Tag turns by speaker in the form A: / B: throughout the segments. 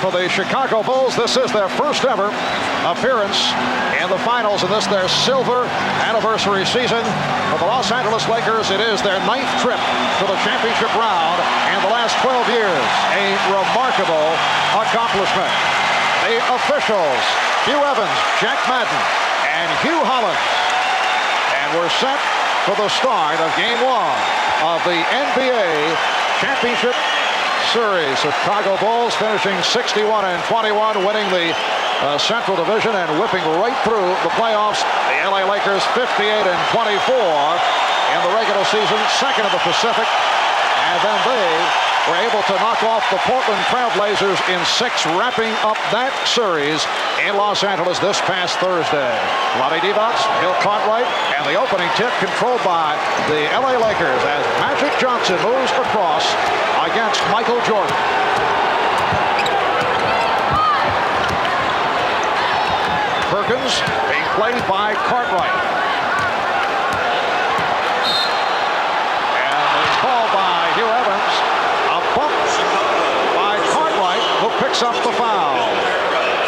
A: for the Chicago Bulls. This is their first ever appearance in the finals in this, their silver anniversary season. For the Los Angeles Lakers, it is their 9th trip to the championship round in the last 12 years. A remarkable accomplishment. The officials, Hugh Evans, Jack Madden, and Hugh Hollins. And we're set for the start of Game 1 of the NBA Championship Series. Chicago Bulls finishing 61-21, winning the Central Division and whipping right through the playoffs. The LA Lakers 58-24 in the regular season, second in the Pacific. And then they were able to knock off the Portland Trailblazers in 6, wrapping up that series in Los Angeles this past Thursday. Lonnie Divac, Bill Cartwright, and the opening tip controlled by the LA Lakers as Magic Johnson moves across against Michael Jordan. Perkins being played by Cartwright. And it's called by Hugh Evans. A bump by Cartwright, who picks up the foul.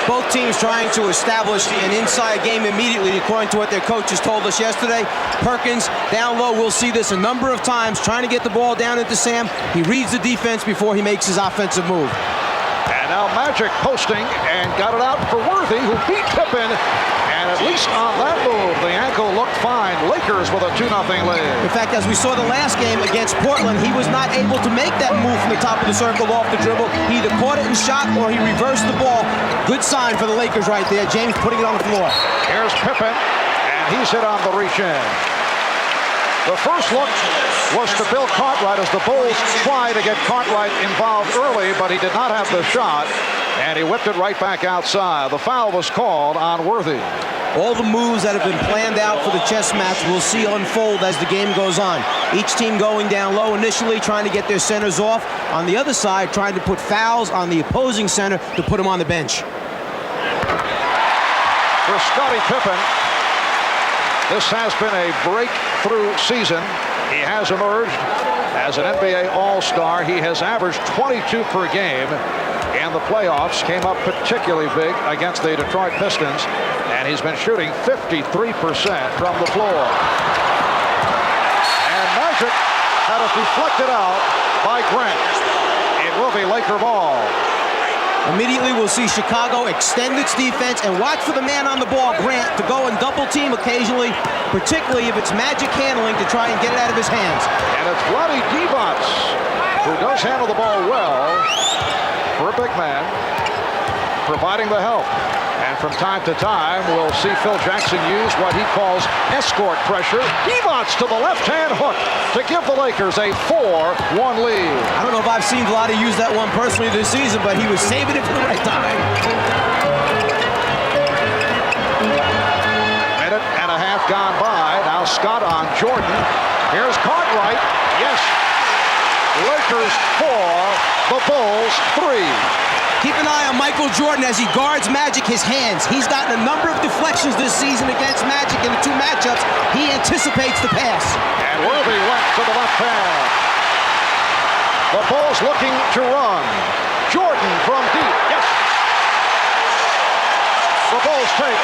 B: Both teams trying to establish an inside game immediately, according to what their coaches told us yesterday. Perkins down low, we'll see this a number of times, trying to get the ball down into Sam. He reads the defense before he makes his offensive move.
A: And now Magic posting and got it out for Worthy, who beat Pippen. And at least on that move, the ankle looked fine. Lakers with a 2-0 lead.
B: In fact, as we saw the last game against Portland, he was not able to make that move from the top of the circle off the dribble. He either caught it and shot, or he reversed the ball. Good sign for the Lakers right there. James putting it on the floor.
A: Here's Pippen, and he's hit on the reach-in. The first look was to Bill Cartwright as the Bulls tried to get Cartwright involved early, but he did not have the shot, and he whipped it right back outside. The foul was called on Worthy.
B: All the moves that have been planned out for the chess match we'll see unfold as the game goes on. Each team going down low initially, trying to get their centers off. On the other side, trying to put fouls on the opposing center to put him on the bench.
A: For Scottie Pippen, this has been a breakthrough season. He has emerged as an NBA All-Star. He has averaged 22 per game in the playoffs. Came up particularly big against the Detroit Pistons. And he's been shooting 53% from the floor. And Magic had it deflected out by Grant. It will be Laker ball.
B: Immediately, we'll see Chicago extend its defense and watch for the man on the ball, Grant, to go and double team occasionally, particularly if it's Magic handling to try and get it out of his hands.
A: And it's Lonnie Divac, who does handle the ball well for a big man, providing the help. And from time to time, we'll see Phil Jackson use what he calls escort pressure. Divac to the left-hand hook to give the Lakers a 4-1 lead.
B: I don't know if I've seen Vlade use that one personally this season, but he was saving it for the right time.
A: Minute and a half gone by. Now Scott on Jordan. Here's Cartwright. Yes. Lakers 4, the Bulls 3.
B: Keep an eye on Michael Jordan as he guards Magic his hands. He's gotten a number of deflections this season against Magic in the 2 matchups. He anticipates the pass.
A: And Worthy went to the left hand. The Bulls looking to run. Jordan from deep. Yes. The Bulls take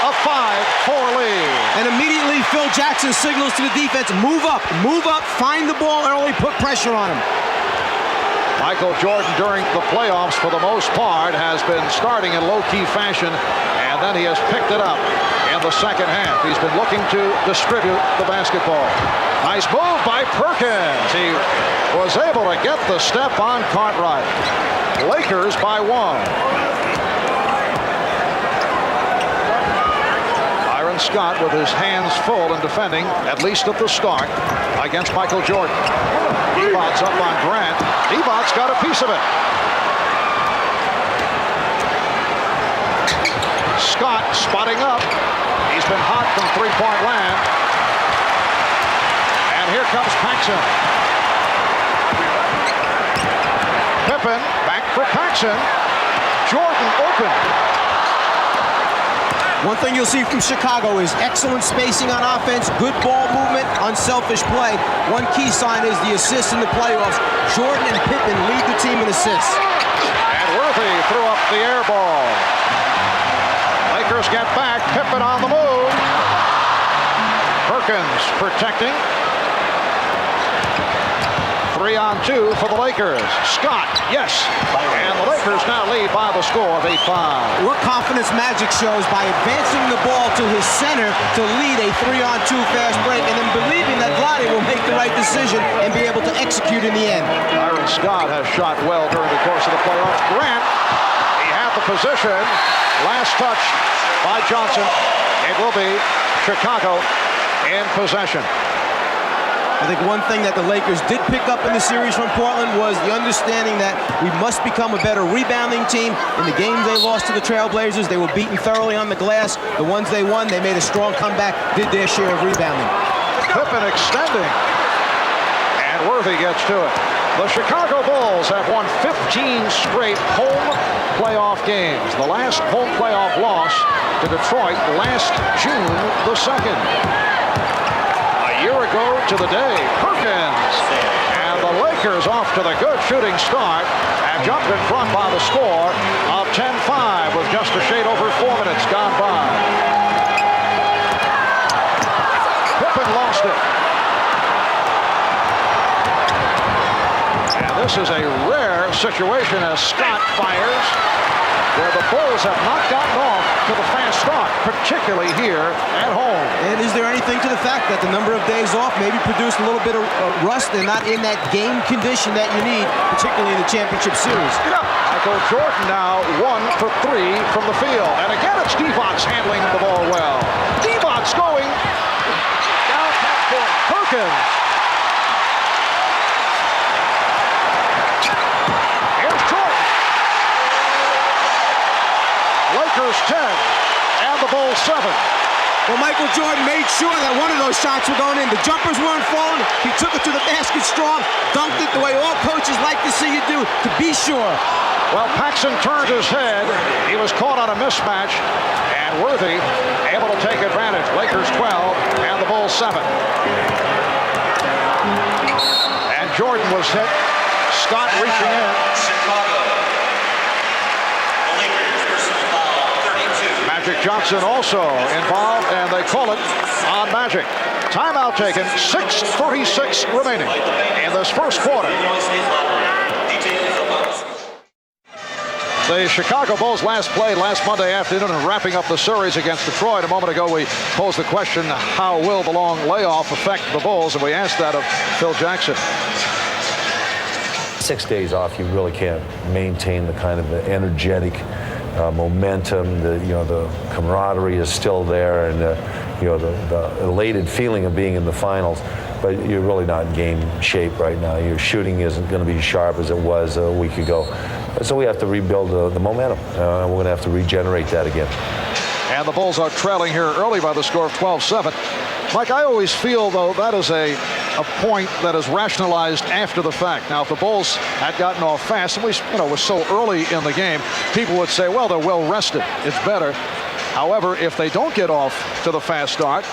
A: a 5-4 lead.
B: And immediately Phil Jackson signals to the defense, move up, find the ball early, put pressure on him.
A: Michael Jordan during the playoffs, for the most part, has been starting in low-key fashion, and then he has picked it up in the second half. He's been looking to distribute the basketball. Nice move by Perkins. He was able to get the step on Cartwright. Lakers by 1. Byron Scott with his hands full in defending, at least at the start, against Michael Jordan. Divac's up on Grant. Divac's got a piece of it. Scott spotting up. He's been hot from three-point land. And here comes Paxson. Pippen back for Paxson. Jordan open.
B: One thing you'll see from Chicago is excellent spacing on offense, good ball movement, unselfish play. One key sign is the assists in the playoffs. Jordan and Pippen lead the team in assists.
A: And Worthy threw up off the air ball. Lakers get back. Pippen on the move. Perkins protecting. 3-on-2 for the Lakers. Scott, yes. And the Lakers now lead by the score of 8-5.
B: What confidence Magic shows by advancing the ball to his center to lead a 3-on-2 fast break, and then believing that Vlade will make the right decision and be able to execute in the end.
A: Byron Scott has shot well during the course of the playoffs. Grant, he had the position. Last touch by Johnson. It will be Chicago in possession.
B: I think one thing that the Lakers did pick up in the series from Portland was the understanding that we must become a better rebounding team. In the games they lost to the Trailblazers, they were beaten thoroughly on the glass. The ones they won, they made a strong comeback, did their share of rebounding.
A: Pippen extending. And Worthy gets to it. The Chicago Bulls have won 15 straight home playoff games. The last home playoff loss to Detroit last June the 2nd. A year ago to the day, Perkins. And the Lakers off to the good shooting start and jumped in front by the score of 10-5 with just a shade over 4 minutes gone by. Pippen lost it. And this is a rare situation as Scott fires, where the Bulls have not gotten off to the fast start, particularly here at home.
B: And is there anything to the fact that the number of days off maybe produced a little bit of rust and not in that game condition that you need, particularly in the championship series?
A: Michael Jordan now 1 for 3 from the field. And again, it's Divac handling the ball well. Divac going down half court. Perkins. Here's Jordan. Lakers 10 and the Bulls 7.
B: Well, Michael Jordan made sure that one of those shots were going in. The jumpers weren't falling. He took it to the basket strong, dunked it the way all coaches like to see you do, to be sure.
A: Well, Paxson turned his head. He was caught on a mismatch, and Worthy able to take advantage. Lakers 12 and the Bulls 7. And Jordan was hit. Scott reaching in. Magic Johnson also involved, and they call it on Magic. Timeout taken, 6:36 remaining in this first quarter. The Chicago Bulls last played last Monday afternoon and wrapping up the series against Detroit. A moment ago, we posed the question, how will the long layoff affect the Bulls? And we asked that of Phil Jackson.
C: 6 days off, you really can't maintain the kind of energetic momentum. The camaraderie is still there, and the elated feeling of being in the finals. But you're really not in game shape right now. Your shooting isn't going to be as sharp as it was a week ago. So we have to rebuild the momentum. We're going to have to regenerate that again.
A: And the Bulls are trailing here early by the score of 12-7. Mike, I always feel, though, that is a point that is rationalized after the fact. Now, if the Bulls had gotten off fast, and we was so early in the game, people would say, well, they're well rested. It's better. However, if they don't get off to the fast start,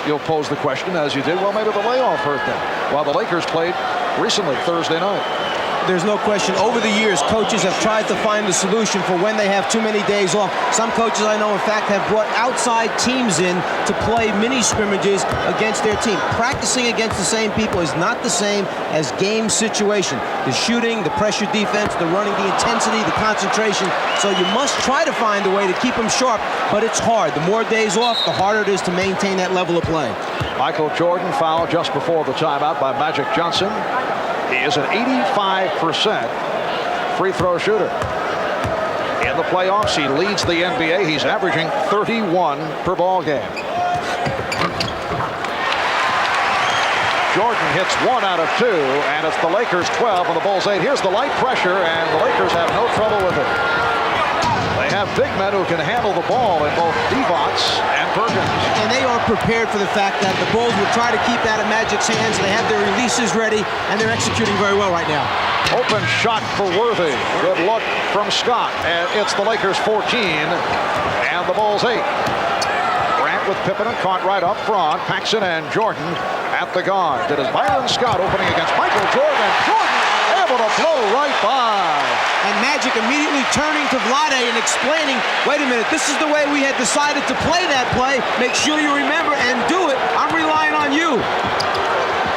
A: you'll pose the question, as you did, well, maybe the layoff hurt them. While the Lakers played recently, Thursday night.
B: There's no question, over the years, coaches have tried to find the solution for when they have too many days off. Some coaches I know, in fact, have brought outside teams in to play mini scrimmages against their team. Practicing against the same people is not the same as game situation. The shooting, the pressure defense, the running, the intensity, the concentration. So you must try to find a way to keep them sharp, but it's hard. The more days off, the harder it is to maintain that level of play.
A: Michael Jordan fouled just before the timeout by Magic Johnson. He is an 85% free throw shooter. In the playoffs, he leads the NBA. He's averaging 31 per ball game. Jordan hits 1 out of 2, and it's the Lakers 12 and the Bulls 8. Here's the light pressure, and the Lakers have no trouble with it. They have big men who can handle the ball in both Divac and Perkins.
B: And they are prepared for the fact that the Bulls will try to keep that in Magic's hands. They have their releases ready, and they're executing very well right now.
A: Open shot for Worthy. Good look from Scott. And it's the Lakers 14 and the Bulls 8. Grant with Pippen and Cartwright up front. Paxson and Jordan at the guard. It is Byron Scott opening against Michael Jordan. Jordan able able to blow right by.
B: And Magic immediately turning to Vlade and explaining, wait a minute, this is the way we had decided to play that play. Make sure you remember and do it. I'm relying on you.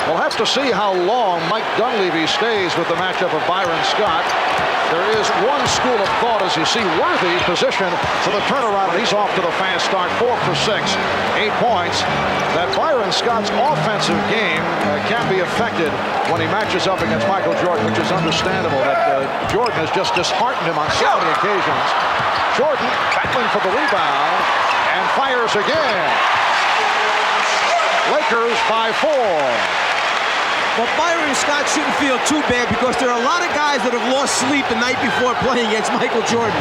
A: We'll have to see how long Mike Dunleavy stays with the matchup of Byron Scott. There is one school of thought as you see Worthy positioned for the turnaround, and he's off to the fast start, 4 for 6, 8 points. That Byron Scott's offensive game can be affected when he matches up against Michael Jordan, which is understandable that Jordan has just disheartened him on so many occasions. Jordan battling for the rebound and fires again. Lakers by 4.
B: Well, Byron Scott shouldn't feel too bad because there are a lot of guys that have lost sleep the night before playing against Michael Jordan.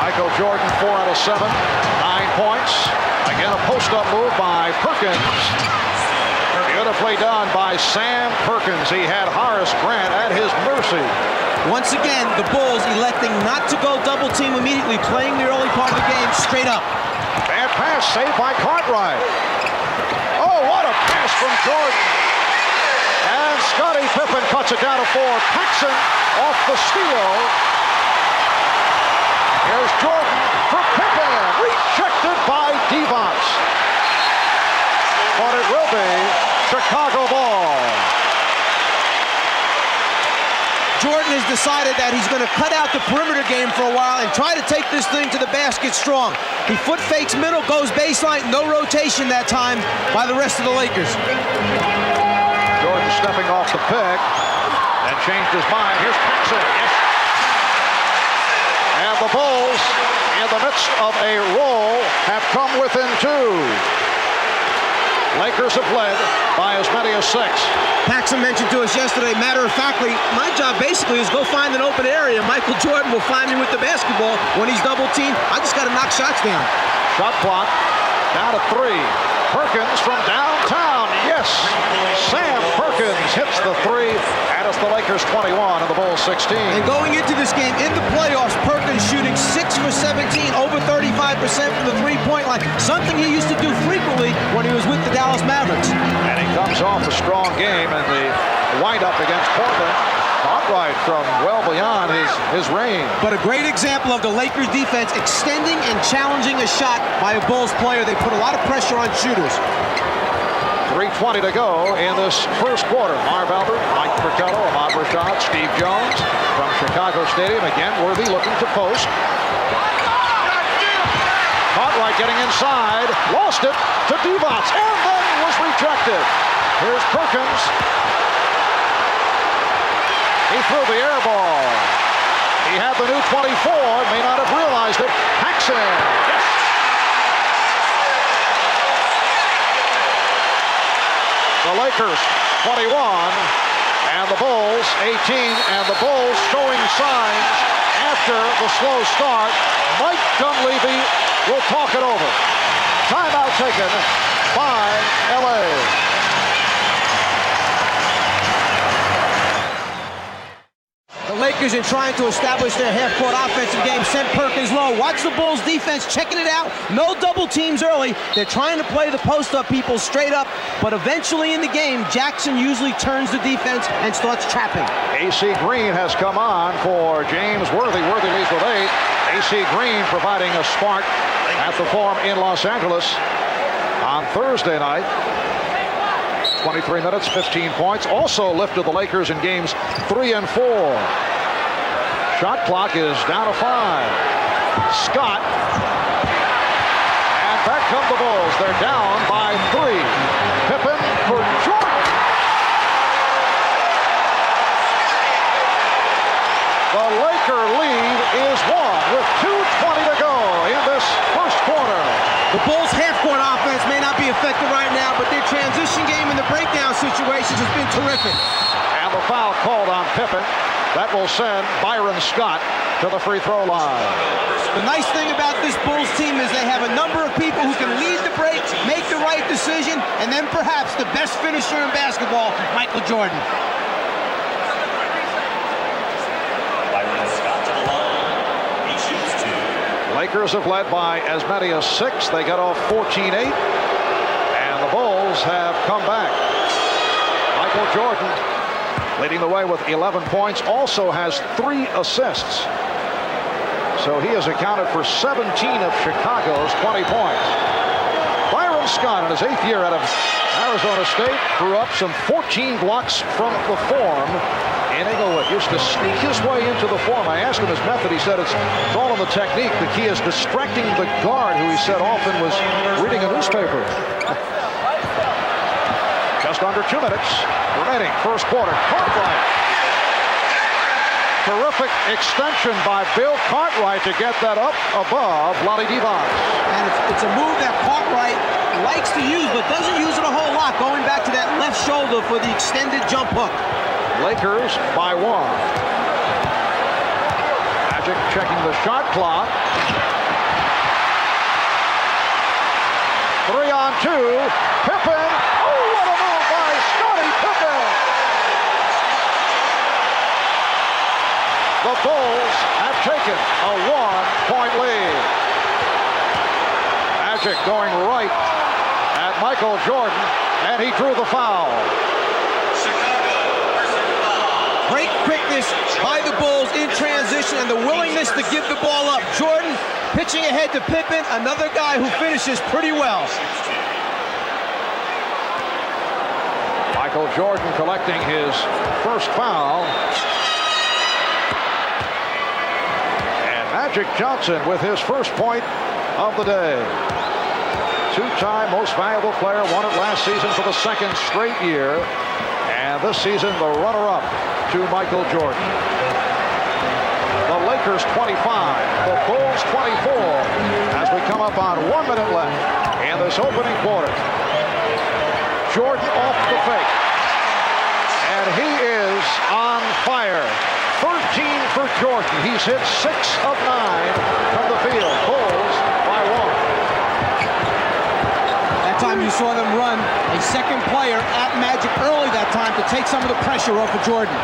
A: Michael Jordan, 4 out of 7, 9 points. Again, a post-up move by Perkins. Beautifully done by Sam Perkins. He had Horace Grant at his mercy.
B: Once again, the Bulls electing not to go double team immediately, playing the early part of the game straight up.
A: Bad pass saved by Cartwright. Oh, what a pass from Jordan. And Scottie Pippen cuts it down to 4. Paxson off the steal. Here's Jordan for Pippen. Rejected by Devonts. But it will be Chicago ball.
B: Jordan has decided that he's going to cut out the perimeter game for a while and try to take this thing to the basket strong. He foot fakes middle, goes baseline, no rotation that time by the rest of the Lakers.
A: Jordan stepping off the pick and changed his mind. Here's Paxson. Yes. And the Bulls, in the midst of a roll, have come within 2. Lakers have led by as many as 6.
B: Paxson mentioned to us yesterday, matter-of-factly, my job basically is go find an open area. Michael Jordan will find me with the basketball when he's double-teamed. I just got to knock shots down.
A: Shot clock down to 3. Perkins from downtown. Yes, Sam Perkins hits the 3, and it's the Lakers 21 and the Bulls 16.
B: And going into this game, in the playoffs, Perkins shooting 6 for 17, over 35% from the three-point line, something he used to do frequently when he was with the Dallas Mavericks.
A: And he comes off a strong game in the wind-up against Portland. Cartwright from well beyond his range.
B: But a great example of the Lakers defense extending and challenging a shot by a Bulls player. They put a lot of pressure on shooters.
A: 3:20 to go in this first quarter. Marv Albert, Mike Fratello, Ahmad Rashad, Steve Jones from Chicago Stadium. Again, Worthy looking to post. Cartwright getting inside, lost it to Devonts, and then was rejected. Here's Perkins. He threw the air ball. He had the new 24, may not have realized it. Paxson. Yes. The Lakers 21 and the Bulls 18, and the Bulls showing signs after the slow start. Mike Dunleavy will talk it over. Timeout taken by LA.
B: The Lakers, in trying to establish their half-court offensive game, sent Perkins low. Watch the Bulls defense checking it out. No double teams early. They're trying to play the post-up people straight up, but eventually in the game, Jackson usually turns the defense and starts trapping.
A: AC Green has come on for James Worthy. Worthy leads with 8. AC Green providing a spark at the Forum in Los Angeles on Thursday night. 23 minutes, 15 points. Also lifted the Lakers in games 3 and 4. Shot clock is down to 5. Scott. And back come the Bulls. They're down by 3. Pippen for Jordan. The Laker lead is 1 with 2:20 to go in this first quarter.
B: The Bulls' half-court offense may not be effective right now, but their transition game in the breakdown situations has been terrific.
A: And the foul called on Pippen. That will send Byron Scott to the free throw line.
B: The nice thing about this Bulls team is they have a number of people who can lead the break, make the right decision, and then perhaps the best finisher in basketball, Michael Jordan.
A: Lakers have led by as many as 6. They got off 14-8. And the Bulls have come back. Michael Jordan leading the way with 11 points, also has 3 assists. So he has accounted for 17 of Chicago's 20 points. Byron Scott, in his 8th year out of Arizona State, threw up some 14 blocks from the form in Inglewood. Used to sneak his way into the form. I asked him his method. He said it's all in the technique. The key is distracting the guard, who he said often was reading a newspaper. Just under 2 minutes remaining, first quarter. Cartwright. Terrific extension by Bill Cartwright to get that up above Lonnie Devon.
B: And it's a move that Cartwright likes to use, but doesn't use it a whole lot, going back to that left shoulder for the extended jump hook.
A: Lakers by 1. Magic checking the shot clock. 3 on 2. Pippen. Oh, what a move by Scottie Pippen. The Bulls have taken a 1-point lead. Magic going right at Michael Jordan, and he drew the foul.
B: Great quickness by the Bulls in transition and the willingness to give the ball up. Jordan pitching ahead to Pippen, another guy who finishes pretty well.
A: Michael Jordan collecting his first foul. And Magic Johnson with his first point of the day. 2-time most valuable player, won it last season for the 2nd straight year. And this season, the runner-up to Michael Jordan. The Lakers 25, the Bulls 24, as we come up on 1 minute left in this opening quarter. Jordan off the fake, and he is on fire. 13 for Jordan. He's hit 6 of 9 from the field. Bulls by 1.
B: That time you saw them run a second player at Magic early that time to take some of the pressure off of Jordan.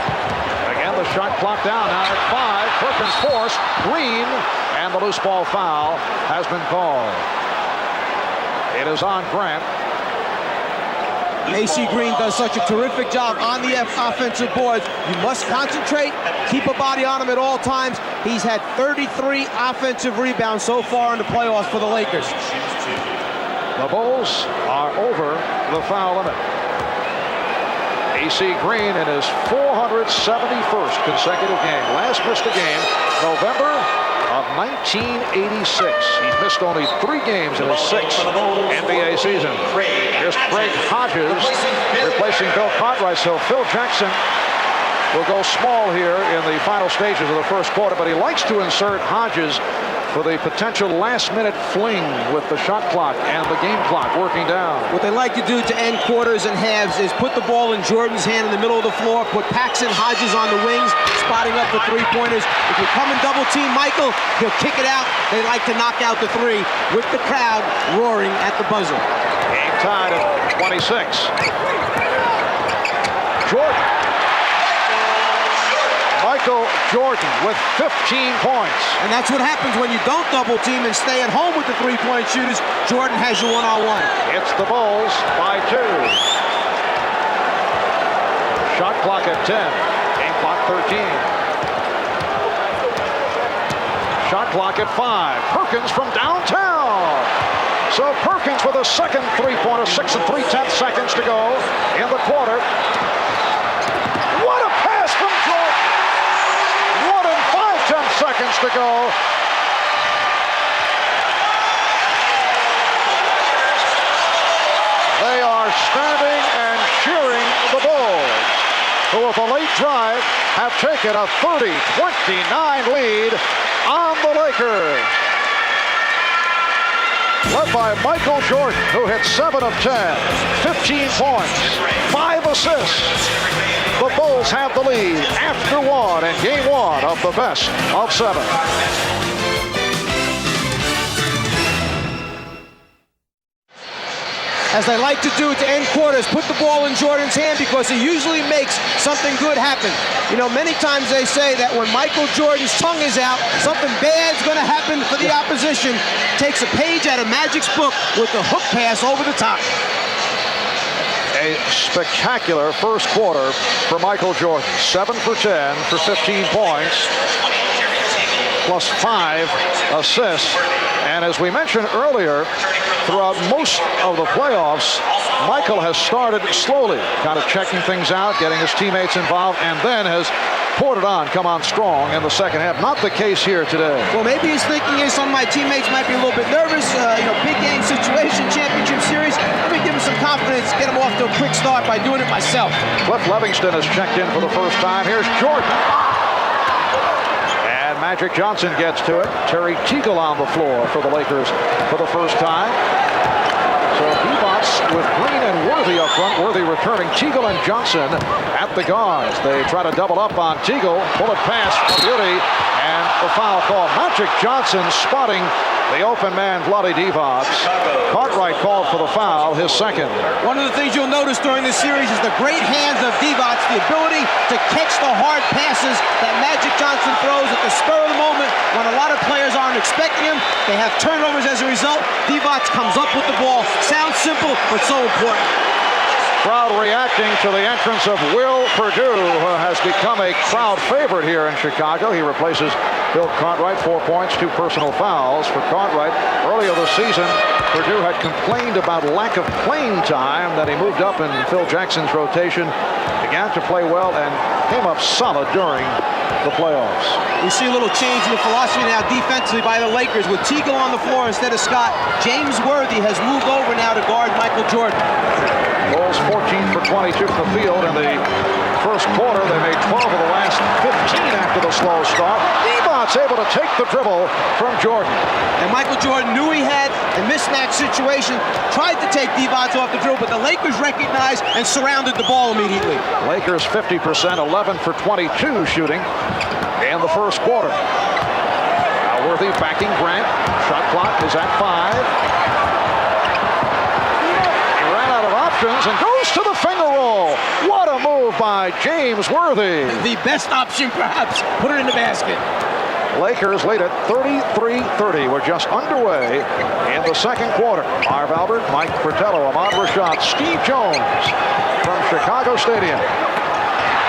A: Again, the shot clock down now at 5. Perkins forced. Green, and the loose ball foul has been called. It is on Grant.
B: AC Green does such a terrific job on the offensive boards. You must concentrate, keep a body on him at all times. He's had 33 offensive rebounds so far in the playoffs for the Lakers.
A: The Bulls are over the foul limit. AC Green in his 471st consecutive game. Last missed a game November of 1986. He's missed only 3 games in his 6th NBA season. Here's Craig Hodges replacing Bill Cartwright. So Phil Jackson will go small here in the final stages of the first quarter, but he likes to insert Hodges for the potential last-minute fling with the shot clock and the game clock working down.
B: What they like to do to end quarters and halves is put the ball in Jordan's hand in the middle of the floor, put Paxson, Hodges on the wings, spotting up the 3-pointers. If you come and double-team Michael, he'll kick it out. They like to knock out the 3 with the crowd roaring at the buzzer.
A: Game tied at 26. Jordan. Michael Jordan with 15 points.
B: And that's what happens when you don't double team and stay at home with the 3-point shooters. Jordan has you one-on-one.
A: It's the Bulls by 2. Shot clock at 10. Game clock 13. Shot clock at 5. Perkins from downtown. So Perkins with a second 3-pointer, 6 3/10 seconds to go in the quarter. What a pass from Jordan! 1 5/10 seconds to go. They are standing and cheering the Bulls, who with a late drive have taken a 30-29 lead on the Lakers. Led by Michael Jordan, who hit 7 of 10, 15 points, 5 assists. The Bulls have the lead after 1 in Game 1 of the best of 7.
B: As they like to do to end quarters, put the ball in Jordan's hand because he usually makes something good happen. You know, many times they say that when Michael Jordan's tongue is out, something bad's going to happen for the opposition. Takes a page out of Magic's book with the hook pass over the top.
A: A spectacular first quarter for Michael Jordan. 7 for 10 for 15 points, plus 5 assists. And as we mentioned earlier, throughout most of the playoffs, Michael has started slowly, kind of checking things out, getting his teammates involved, and then has poured it on, come on strong in the second half. Not the case here today.
B: Well, maybe he's thinking some of my teammates might be a little bit nervous. Big game situation, championship series. Let me give him some confidence, get him off to a quick start by doing it myself.
A: Cliff Levingston has checked in for the first time. Here's Jordan. And Magic Johnson gets to it. Terry Teagle on the floor for the Lakers for the first time. So Divac with Green and Worthy up front. Worthy returning. Teagle and Johnson at the guards. They try to double up on Teagle. Bullet pass for Beauty. And the foul call. Magic Johnson spotting the open man, Vlade Divac. Cartwright called for the foul, his second.
B: One of the things you'll notice during this series is the great hands of Divac, the ability to catch the hard passes that Magic Johnson throws at the spur of the moment when a lot of players aren't expecting him. They have turnovers as a result. Divac comes up with the ball. Sounds simple, but so important.
A: Crowd reacting to the entrance of Will Perdue, who has become a crowd favorite here in Chicago. He replaces Bill Cartwright. 4 points, 2 personal fouls for Cartwright. Earlier this season, Perdue had complained about lack of playing time, that he moved up in Phil Jackson's rotation, began to play well, and came up solid during the playoffs.
B: We see a little change in the philosophy now defensively by the Lakers. With Teagle on the floor instead of Scott, James Worthy has moved over now to guard Michael Jordan.
A: Bulls 14 for 22 from the field in the first quarter. They made 12 of the last 15 after the slow start. Divac's able to take the dribble from Jordan.
B: And Michael Jordan knew he had a mismatch situation, tried to take Divac off the dribble, but the Lakers recognized and surrounded the ball immediately.
A: Lakers 50%, 11 for 22 shooting in the first quarter. Now Worthy backing Grant. Shot clock is at 5. And goes to the finger roll. What a move by James Worthy.
B: The best option, perhaps. Put it in the basket.
A: Lakers lead at 33-30. We're just underway in the second quarter. Marv Albert, Mike Fratello, Ahmad Rashad, Steve Jones from Chicago Stadium.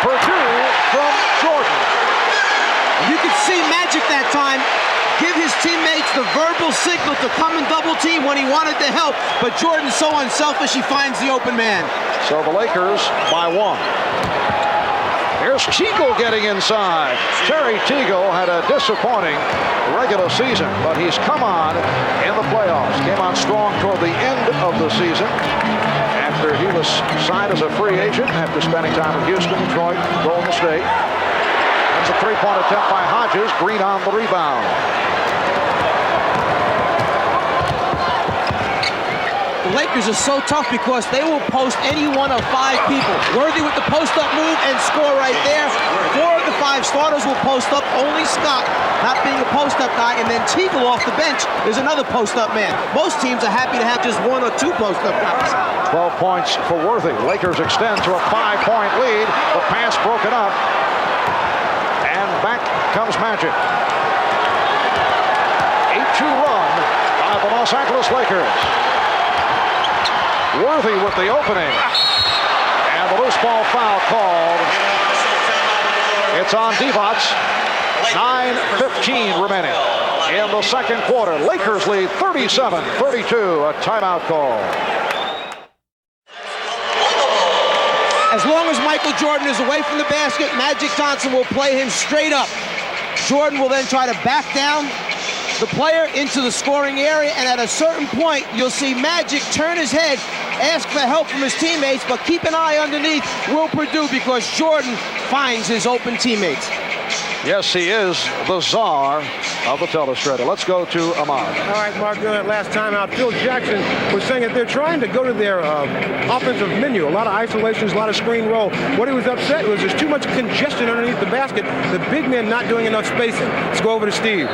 A: Perdue from Jordan.
B: You could see Magic that time give his teammates the verbal signal to come and double team when he wanted to help, but Jordan's so unselfish he finds the open man.
A: So the Lakers by 1. Here's Teagle getting inside. Terry Teagle had a disappointing regular season, but he's come on in the playoffs. Came on strong toward the end of the season after he was signed as a free agent after spending time in Houston, Detroit, Golden State. That's a three-point attempt by Hodges. Green on the rebound.
B: The Lakers are so tough because they will post any one of 5 people. Worthy with the post-up move and score right there. 4 of the 5 starters will post up. Only Scott not being a post-up guy, and then Teagle off the bench is another post-up man. Most teams are happy to have just 1 or 2 post-up guys.
A: 12 points for Worthy. Lakers extend to a 5-point lead. The pass broken up. And back comes Magic. 8-2 run by the Los Angeles Lakers. Worthy with the opening. And the loose ball foul called. It's on Divac. 9:15 remaining in the second quarter. Lakers lead 37-32. A timeout call.
B: As long as Michael Jordan is away from the basket, Magic Johnson will play him straight up. Jordan will then try to back down the player into the scoring area, and at a certain point, you'll see Magic turn his head, ask for help from his teammates, but keep an eye underneath Will Perdue because Jordan finds his open teammates.
A: Yes, he is the czar of the telestrator. Let's go to Ahmad.
D: All right, Mark, during that last timeout, Phil Jackson was saying that they're trying to go to their offensive menu. A lot of isolations, a lot of screen roll. What he was upset was there's too much congestion underneath the basket. The big men not doing enough spacing. Let's go over to Steve.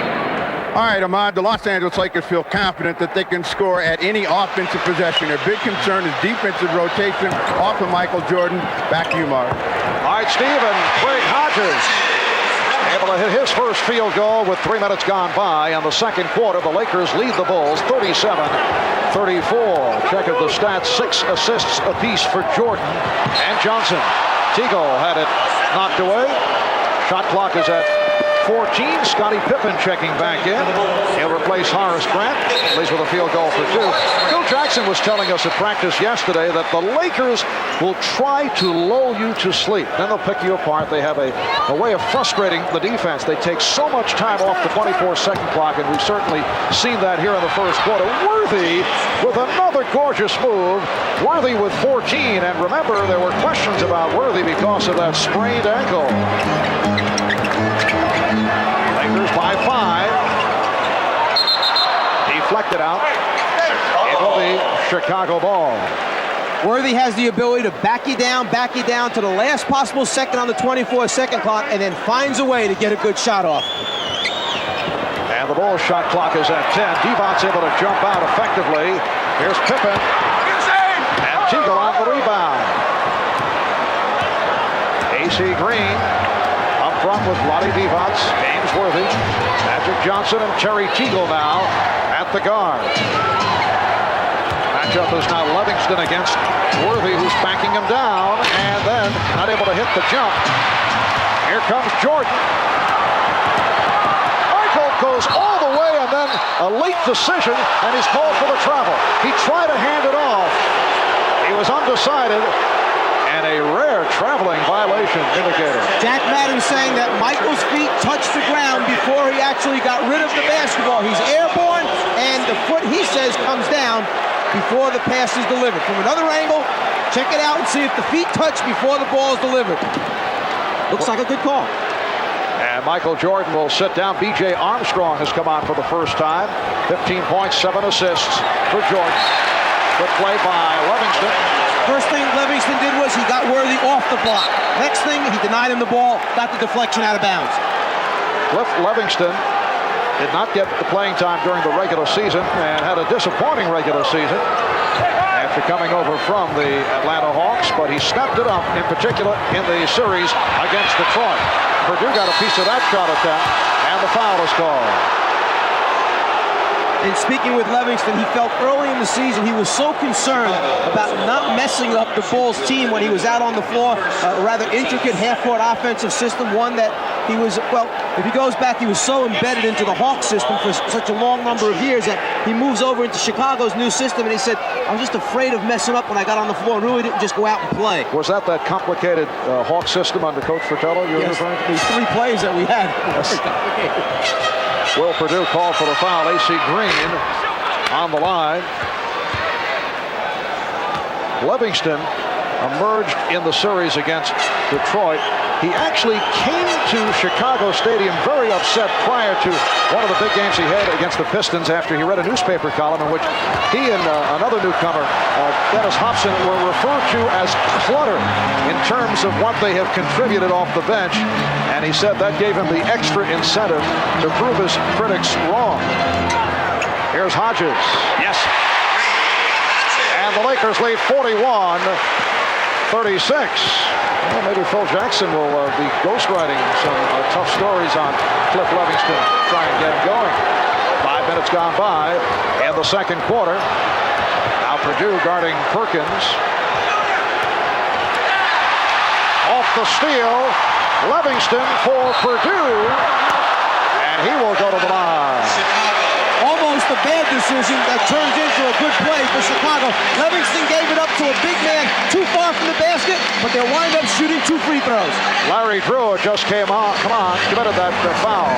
E: All right, Ahmad, the Los Angeles Lakers feel confident that they can score at any offensive possession. Their big concern is defensive rotation off of Michael Jordan. Back to you, Mark.
A: All right, Steve, and Craig Hodges able to hit his first field goal with 3 minutes gone by. In the second quarter, the Lakers lead the Bulls 37-34. Check of the stats, 6 assists apiece for Jordan and Johnson. Teagle had it knocked away. Shot clock is at 14. Scottie Pippen checking back in. He'll replace Horace Grant. Leads with a field goal for 2. Phil Jackson was telling us at practice yesterday that the Lakers will try to lull you to sleep. Then they'll pick you apart. They have a way of frustrating the defense. They take so much time off the 24-second clock, and we've certainly seen that here in the first quarter. Worthy with another gorgeous move. Worthy with 14. And remember, there were questions about Worthy because of that sprained ankle. Lakers by 5. Deflected out. It will be Chicago ball.
B: Worthy has the ability to back you down to the last possible second on the 24-second clock, and then finds a way to get a good shot off.
A: And the Bulls shot clock is at 10. Devon's able to jump out effectively. Here's Pippen. And Teagle on the rebound. AC Green up front with Lonnie Devon's, James Worthy, Magic Johnson, and Terry Teagle now at the guard. Matchup is now Livingston against Worthy, who's backing him down, and then not able to hit the jump. Here comes Jordan. Michael goes all the way, and then a late decision, and he's called for the travel. He tried to hand it off. He was undecided, and a rare traveling violation indicator.
B: Jack Madden saying that Michael's feet touched the ground before he actually got rid of the basketball. He's airborne, and the foot, he says, comes down before the pass is delivered. From another angle, check it out and see if the feet touch before the ball is delivered. Looks like a good call.
A: And Michael Jordan will sit down. B.J. Armstrong has come on for the first time. 15 points, 7 assists for Jordan. Good play by Livingston.
B: First thing Livingston did was he got Worthy off the block. Next thing, he denied him the ball, got the deflection out of bounds.
A: Cliff Livingston did not get the playing time during the regular season and had a disappointing regular season after coming over from the Atlanta Hawks, but he snapped it up, in particular in the series against Detroit. Purdue got a piece of that shot attempt, and the foul is called.
B: And speaking with Livingston, he felt early in the season he was so concerned about not messing up the Bulls team when he was out on the floor. A rather intricate half-court offensive system, one that he was, well, if he goes back, he was so embedded into the Hawks system for such a long number of years that he moves over into Chicago's new system, and he said, I was just afraid of messing up when I got on the floor and really didn't just go out and play.
A: Was that complicated Hawk system under Coach Fratello you're referring to?
B: These 3 plays that we had.
A: Yes. Will Purdue called for the foul. AC Green on the line. Livingston emerged in the series against Detroit. He actually came to Chicago Stadium very upset prior to one of the big games he had against the Pistons after he read a newspaper column in which he and another newcomer, Dennis Hobson, were referred to as clutter in terms of what they have contributed off the bench. And he said that gave him the extra incentive to prove his critics wrong. Here's Hodges. Yes. And the Lakers lead 41-36. Well, maybe Phil Jackson will be ghostwriting some tough stories on Cliff Livingston, try and get him going. 5 minutes gone by in the second quarter. Now Purdue guarding Perkins. Off the steal, Livingston for Purdue, and he will go to the line.
B: Almost a bad decision that turns into a good play for Chicago. Livingston gave it up to a big man too far from the basket, but they'll wind up shooting 2 free throws. Larry
A: Drew just committed that foul.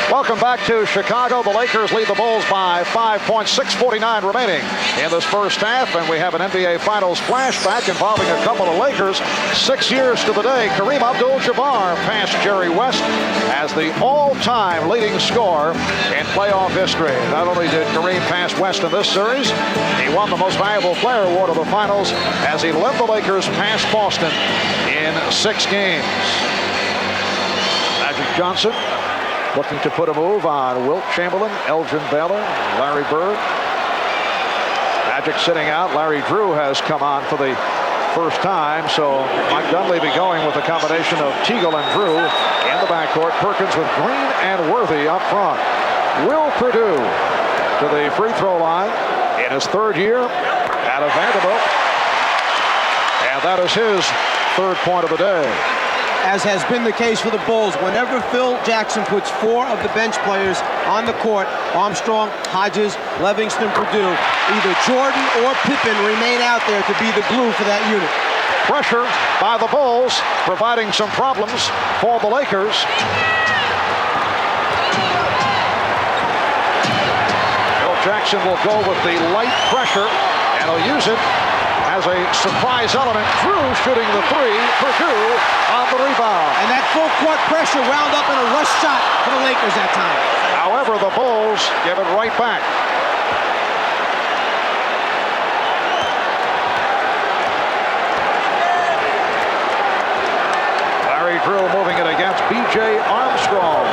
A: Welcome back to Chicago. The Lakers lead the Bulls by 5 points, 6:49 remaining in this first half, and we have an NBA Finals flashback involving a couple of Lakers. 6 years to the day, Kareem Abdul-Jabbar passed Jerry West as the all-time leading scorer in playoff history. Not only did Kareem pass West in this series, he won the Most Valuable Player award of the Finals as he led the Lakers past Boston in 6 games. Magic Johnson looking to put a move on Wilt Chamberlain, Elgin Baylor, Larry Bird. Magic sitting out. Larry Drew has come on for the first time. So Mike Dunleavy going with a combination of Teagle and Drew in the backcourt. Perkins with Green and Worthy up front. Will Perdue to the free throw line in his third year out of Vanderbilt. And that is his third point of the day.
B: As has been the case for the Bulls, whenever Phil Jackson puts 4 of the bench players on the court, Armstrong, Hodges, Livingston, Perdue, either Jordan or Pippen remain out there to be the glue for that unit.
A: Pressure by the Bulls, providing some problems for the Lakers. Phil Jackson will go with the light pressure, and he'll use it as a surprise element. Drew shooting the 3, Perdue on the rebound.
B: And that full court pressure wound up in a rush shot for the Lakers that time.
A: However, the Bulls give it right back. Larry Drew moving it against B.J. Armstrong.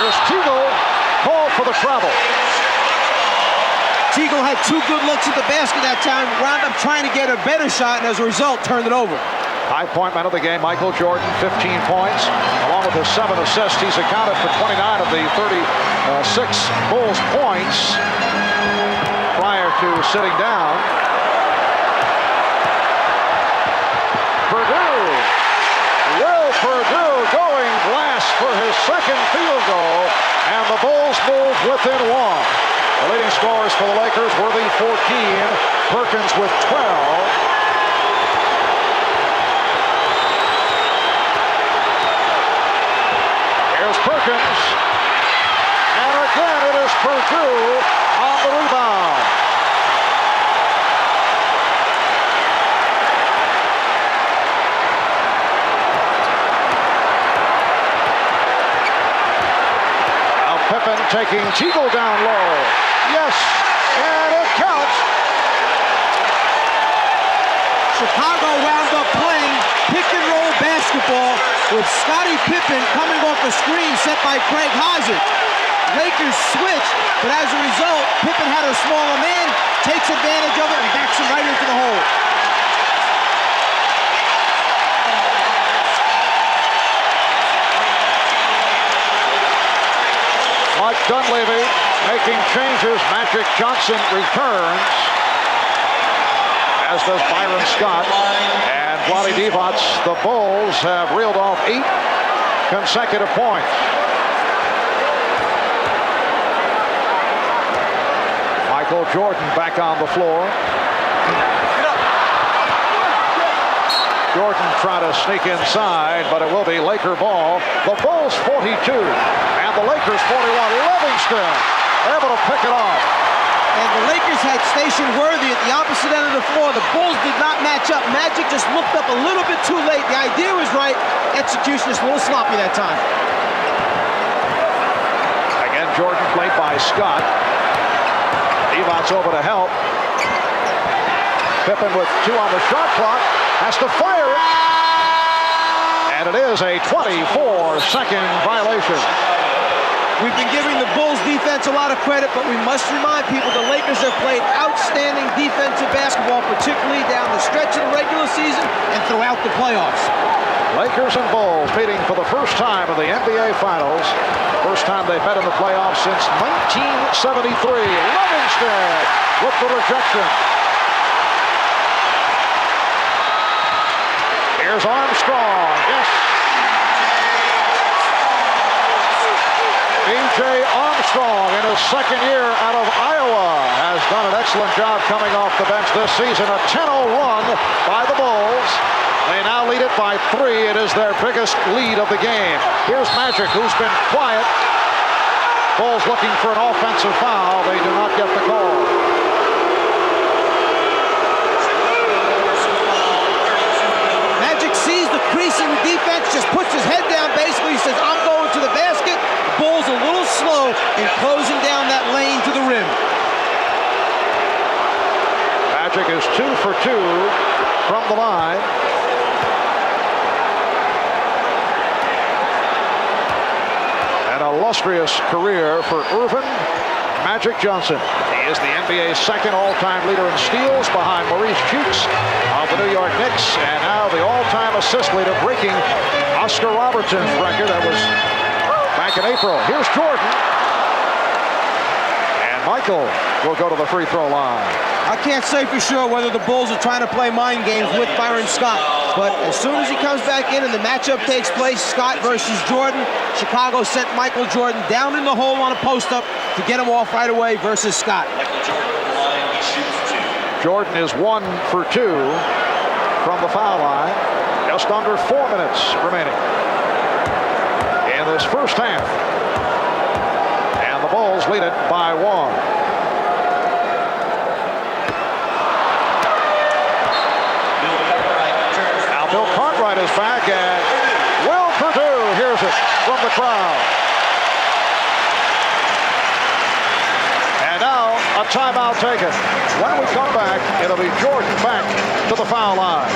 A: Here's Teagle, called for the travel.
B: Teagle had 2 good looks at the basket that time, wound up trying to get a better shot, and as a result, turned it over.
A: High point man of the game, Michael Jordan, 15 points. Along with his 7 assists, he's accounted for 29 of the 36 Bulls points prior to sitting down. Will Perdue going glass for his second field goal, and the Bulls move within 1. The leading scorers for the Lakers, Worthy 14, Perkins with 12. Here's Perkins, and again it is Perdue on the rebound. Now Pippen taking Teagle down low. Yes, and it counts.
B: Chicago wound up playing pick-and-roll basketball with Scottie Pippen coming off a screen set by Craig Hodges. Lakers switched, but as a result, Pippen had a smaller man, takes advantage of it, and backs him right into the hole.
A: Mike Dunleavy making changes. Magic Johnson returns, as does Byron Scott and Vlade Divac. The Bulls have reeled off 8 consecutive points. Michael Jordan back on the floor. Jordan trying to sneak inside, but it will be Laker ball. The Bulls 42 and the Lakers 41. Livingston able to pick it off.
B: And the Lakers had stationed Worthy at the opposite end of the floor. The Bulls did not match up. Magic just looked up a little bit too late. The idea was right. Execution is a little sloppy that time.
A: Again, Jordan played by Scott. Divac's over to help. Pippen with 2 on the shot clock. Has to fire it. And it is a 24-second violation.
B: We've been giving the Bulls defense a lot of credit, but we must remind people the Lakers have played outstanding defensive basketball, particularly down the stretch of the regular season and throughout the playoffs.
A: Lakers and Bulls meeting for the first time in the NBA Finals. First time they've met in the playoffs since 1973. Livingston with the rejection. Here's Armstrong. Yes. B.J. Armstrong in his second year out of Iowa has done an excellent job coming off the bench this season. A 10-0 run by the Bulls. They now lead it by 3. It is their biggest lead of the game. Here's Magic, who's been quiet. Bulls looking for an offensive foul. They do not get the call.
B: Magic sees the crease in the defense, just puts his head down basically. He says, I'm going to the basket. Bulls a little slow in closing down that lane to the rim.
A: Magic is 2 for 2 from the line. An illustrious career for Irvin Magic Johnson. He is the NBA's second all-time leader in steals behind Maurice Jukes of the New York Knicks, and now the all-time assist leader, breaking Oscar Robertson's record that was back in April. Here's Jordan. And Michael will go to the free throw line.
B: I can't say for sure whether the Bulls are trying to play mind games with Byron Scott, but as soon as he comes back in and the matchup takes place, Scott versus Jordan, Chicago sent Michael Jordan down in the hole on a post-up to get him off right away versus Scott.
A: Jordan is 1 for 2 from the foul line. Just under 4 minutes remaining in this first half. And the Bulls lead it by 1. Bill Cartwright is back, and Will Perdue hears it from the crowd. And now a timeout taken. When we come back, it'll be Jordan back to the foul line.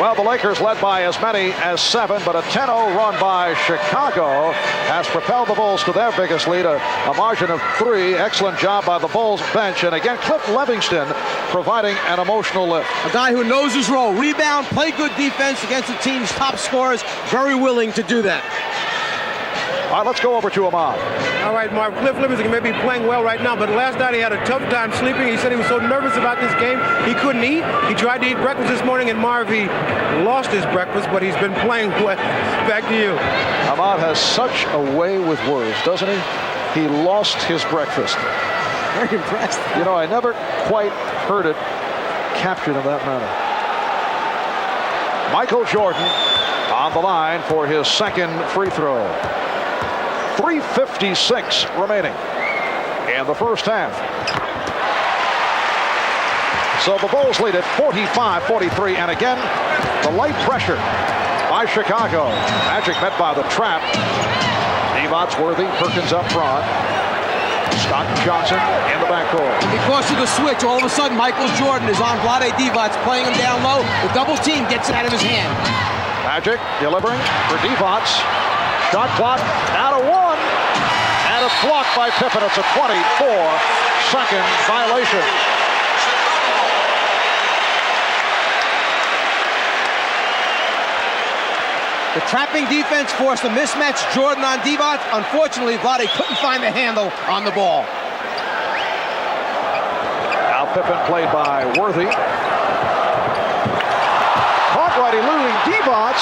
A: Well, the Lakers led by as many as 7, but a 10-0 run by Chicago has propelled the Bulls to their biggest lead, a margin of 3. Excellent job by the Bulls bench. And again, Cliff Livingston providing an emotional lift.
B: A guy who knows his role. Rebound, play good defense against the team's top scorers. Very willing to do that.
A: All right, let's go over to Ahmad.
D: All right, Mark, Cliff Livingston may be playing well right now, but last night he had a tough time sleeping. He said he was so nervous about this game, he couldn't eat. He tried to eat breakfast this morning, and Marv, he lost his breakfast, but he's been playing well. Back to you.
A: Ahmad has such a way with words, doesn't he? He lost his breakfast.
B: Very impressed.
A: You know, I never quite heard it captured in that manner. Michael Jordan on the line for his second free throw. 3:56 remaining in the first half. So the Bulls lead at 45-43, and again, the light pressure by Chicago. Magic met by the trap. Divac, Worthy, Perkins up front. Scott Johnson in the backcourt.
B: Because of the switch, all of a sudden, Michael Jordan is on Vlade Divac, playing him down low. The double team gets it out of his hand.
A: Magic delivering for Divac. Shot clock down to 1, and it's blocked by Pippen. It's a 24-second violation.
B: The trapping defense forced a mismatch. Jordan on Divac. Unfortunately, Vlade couldn't find the handle on the ball.
A: Now Pippen played by Worthy. Cartwright eluding Divac.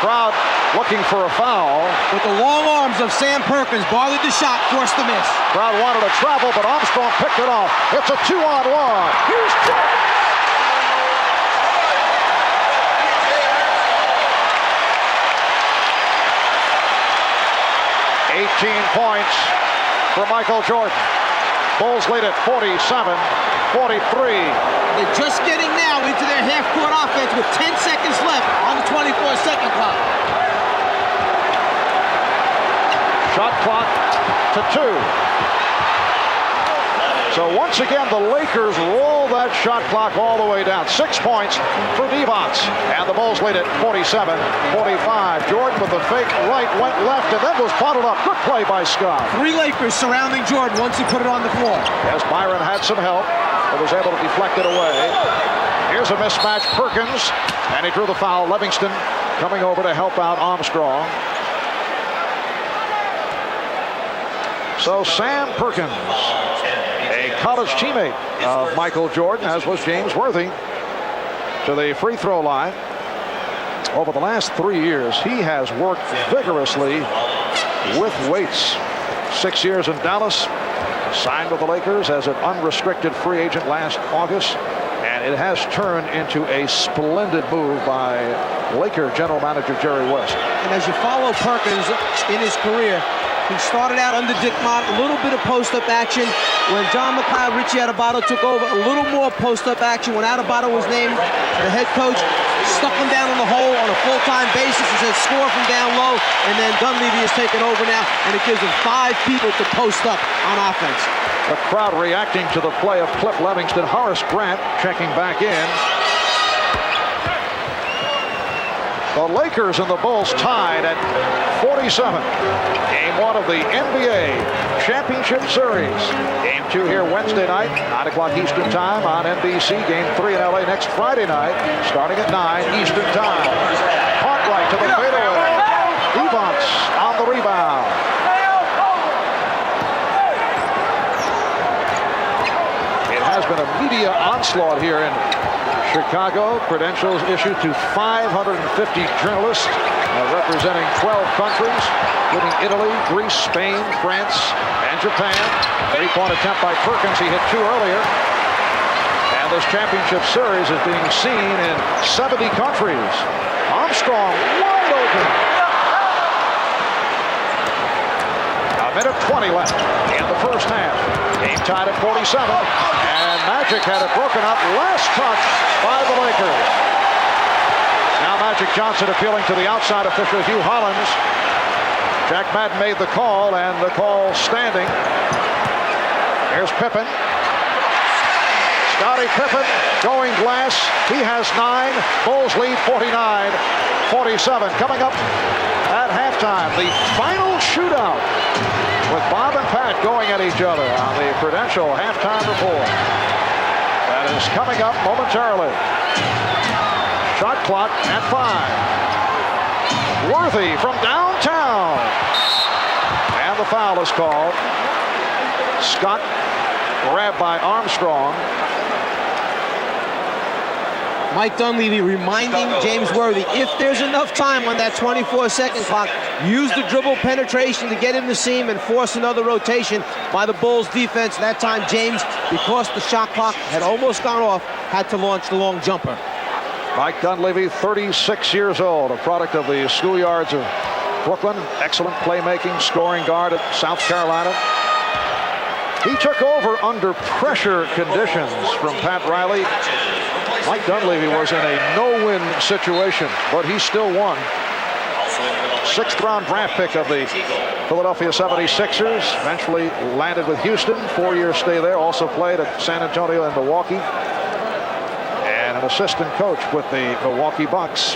A: Crowd looking for a foul.
B: With the long arms of Sam Perkins, bothered the shot, forced the miss.
A: Crowd wanted to travel, but Armstrong picked it off. It's a 2-on-1. Here's Jordan. Points for Michael Jordan. Bulls lead at 47-43.
B: They're just getting now into their half-court offense with 10 seconds left on the 24-second clock.
A: Shot clock to 2. So once again, the Lakers roll that shot clock all the way down. 6 points for Divac. And the Bulls lead at 47-45. Jordan with the fake right, went left, and then was bottled up. Good play by Scott.
B: 3 Lakers surrounding Jordan once he put it on the floor.
A: As Byron had some help, but was able to deflect it away. Here's a mismatch, Perkins, and he drew the foul. Livingston coming over to help out Armstrong. So Sam Perkins, a college teammate of Michael Jordan, as was James Worthy, to the free throw line. Over the last 3 years, he has worked vigorously with weights. 6 years in Dallas, signed with the Lakers as an unrestricted free agent last August, and it has turned into a splendid move by Laker general manager Jerry West.
B: And as you follow Perkins in his career, he started out under Dick Mott, a little bit of post-up action. When John McLeod, Richie Adebayo took over, a little more post-up action. When Adebayo was named the head coach, stuck him down in the hole on a full-time basis and said score from down low. And then Dunleavy has taken over now, and it gives him 5 people to post up on offense.
A: The crowd reacting to the play of Cliff Livingston. Horace Grant checking back in. The Lakers and the Bulls tied at 47. Game 1 of the NBA Championship Series. Game 2 here Wednesday night, 9 o'clock Eastern Time on NBC. Game 3 in LA next Friday night, starting at 9 Eastern Time. Cartwright to the fadeaway. Evans on the rebound. It has been a media onslaught here in Chicago. Credentials issued to 550 journalists representing 12 countries, including Italy, Greece, Spain, France, and Japan. Three-point attempt by Perkins. He hit 2 earlier. And this championship series is being seen in 70 countries. Armstrong wide open. A minute 20 left in the first half. Game tied at 47. And Magic had it broken up. Last touch by the Lakers. Now Magic Johnson appealing to the outside official, Hugh Hollins. Jack Madden made the call, and the call standing. Here's Pippen. Scottie Pippen going glass. He has 9. Bulls lead 49-47. Coming up at halftime, the final shootout with Bob and Pat going at each other on the Prudential halftime report. That is coming up momentarily. Shot clock at 5. Worthy from downtown. And the foul is called. Scott grabbed by Armstrong.
B: Mike Dunleavy reminding James Worthy, if there's enough time on that 24-second clock, use the dribble penetration to get in the seam and force another rotation by the Bulls defense. That time James, because the shot clock had almost gone off, had to launch the long jumper.
A: Mike Dunleavy, 36 years old, a product of the schoolyards of Brooklyn. Excellent playmaking, scoring guard at South Carolina. He took over under pressure conditions from Pat Riley. Mike Dunleavy was in a no-win situation, but he still won. 6th-round draft pick of the Philadelphia 76ers. Eventually landed with Houston. 4-year stay there. Also played at San Antonio and Milwaukee. And an assistant coach with the Milwaukee Bucks.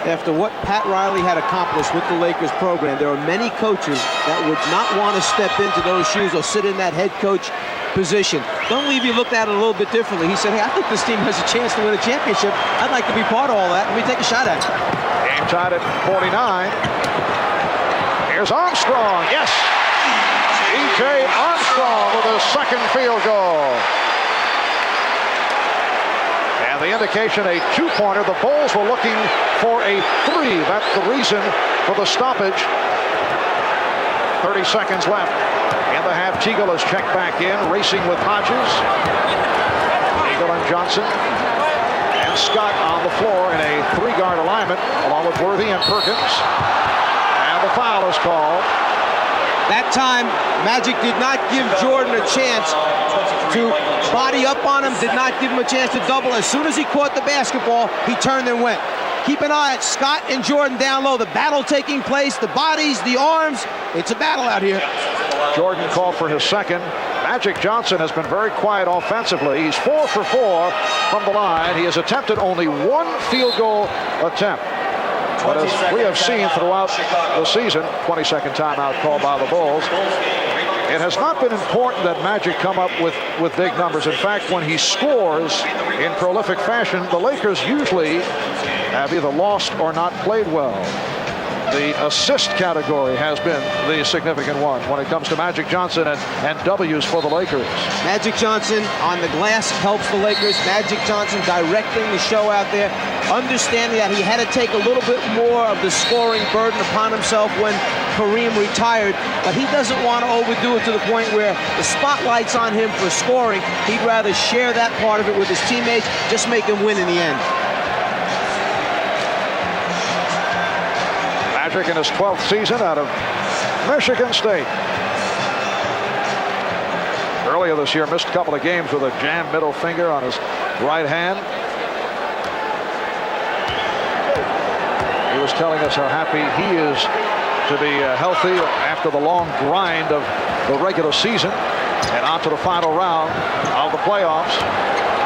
B: After what Pat Riley had accomplished with the Lakers program, there are many coaches that would not want to step into those shoes or sit in that head coach position. Dunleavy looked at it a little bit differently. He said, hey, I think this team has a chance to win a championship. I'd like to be part of all that. Let me take a shot at it.
A: Game tied at 49. Here's Armstrong. Yes! E.J. Armstrong with his second field goal. And the indication, a 2-pointer. The Bulls were looking for a 3. That's the reason for the stoppage. 30 seconds left in the half. Teagle is checked back in, racing with Hodges. Teagle and Johnson. And Scott on the floor in a 3-guard alignment, along with Worthy and Perkins. And the foul is called.
B: That time, Magic did not give Jordan a chance to body up on him, did not give him a chance to double. As soon as he caught the basketball, he turned and went. Keep an eye at Scott and Jordan down low. The battle taking place, the bodies, the arms. It's a battle out here.
A: Jordan called for his second. Magic Johnson has been very quiet offensively. He's 4 for 4 from the line. He has attempted only 1 field goal attempt. But as we have seen throughout the season, 22nd timeout called by the Bulls, it has not been important that Magic come up with big numbers. In fact, when he scores in prolific fashion, the Lakers usually have either lost or not played well. The assist category has been the significant one when it comes to Magic Johnson and W's for the Lakers.
B: Magic Johnson on the glass helps the Lakers. Magic Johnson directing the show out there, understanding that he had to take a little bit more of the scoring burden upon himself when Kareem retired, but he doesn't want to overdo it to the point where the spotlight's on him for scoring. He'd rather share that part of it with his teammates, just make him win in the end.
A: Magic in his 12th season out of Michigan State. Earlier this year, missed a couple of games with a jammed middle finger on his right hand. He was telling us how happy he is to be healthy after the long grind of the regular season and on to the final round of the playoffs.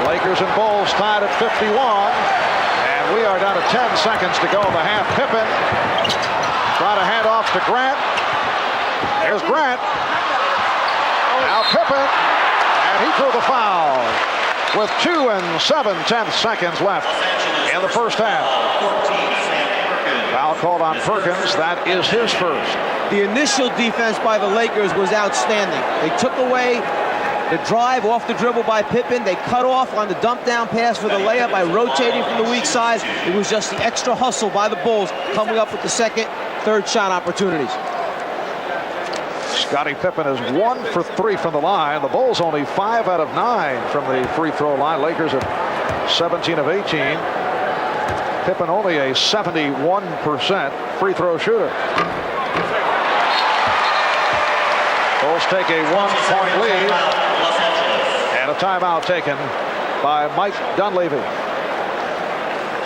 A: Lakers and Bulls tied at 51. And we are down to 10 seconds to go in the half. Pippen trying to hand off to Grant. There's Grant. Now Pippen, and he threw the foul with 2 7/10 seconds left in the first half. Foul called on Perkins. That is his first.
B: The initial defense by the Lakers was outstanding. They took away the drive off the dribble by Pippen. They cut off on the dump down pass for the layup by rotating from the weak side. It was just the extra hustle by the Bulls coming up with the second, third shot opportunities.
A: Scottie Pippen is 1 for 3 from the line. The Bulls only 5 out of 9 from the free throw line. Lakers are 17 of 18. Pippen only a 71% free throw shooter. Bulls take a 1-point lead, and a timeout taken by Mike Dunleavy.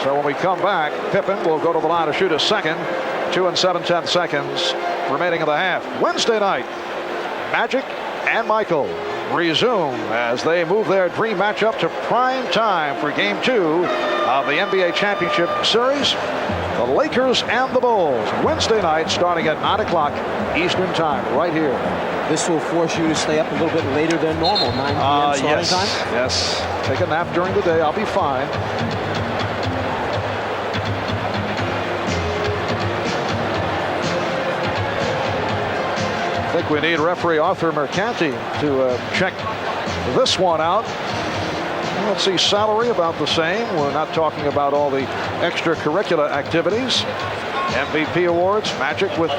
A: So when we come back, Pippen will go to the line to shoot a second. 2 7/10 seconds remaining in the half. Wednesday night, Magic and Michael resume as they move their dream matchup to prime time for Game 2 of the NBA Championship Series. The Lakers and the Bulls. Wednesday night starting at 9 o'clock Eastern Time right here.
B: This will force you to stay up a little bit later than normal, 9 p.m. starting time?
A: Yes. Take a nap during the day. I'll be fine. I think we need referee Arthur Mercanti to check this one out. Let's see, salary about the same. We're not talking about all the extracurricular activities. MVP awards, Magic with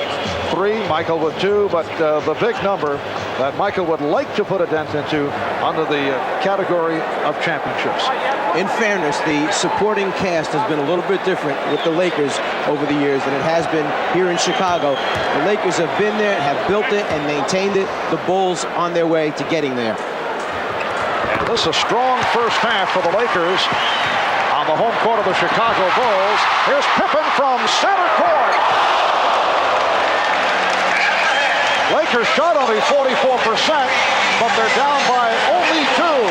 A: 3, Michael with 2, but the big number that Michael would like to put a dent into under the category of championships.
B: In fairness, the supporting cast has been a little bit different with the Lakers over the years than it has been here in Chicago. The Lakers have been there, have built it, and maintained it. The Bulls on their way to getting there.
A: And this is a strong first half for the Lakers on the home court of the Chicago Bulls. Here's Pippen from center court. Lakers shot only 44%, but they're down by only 2,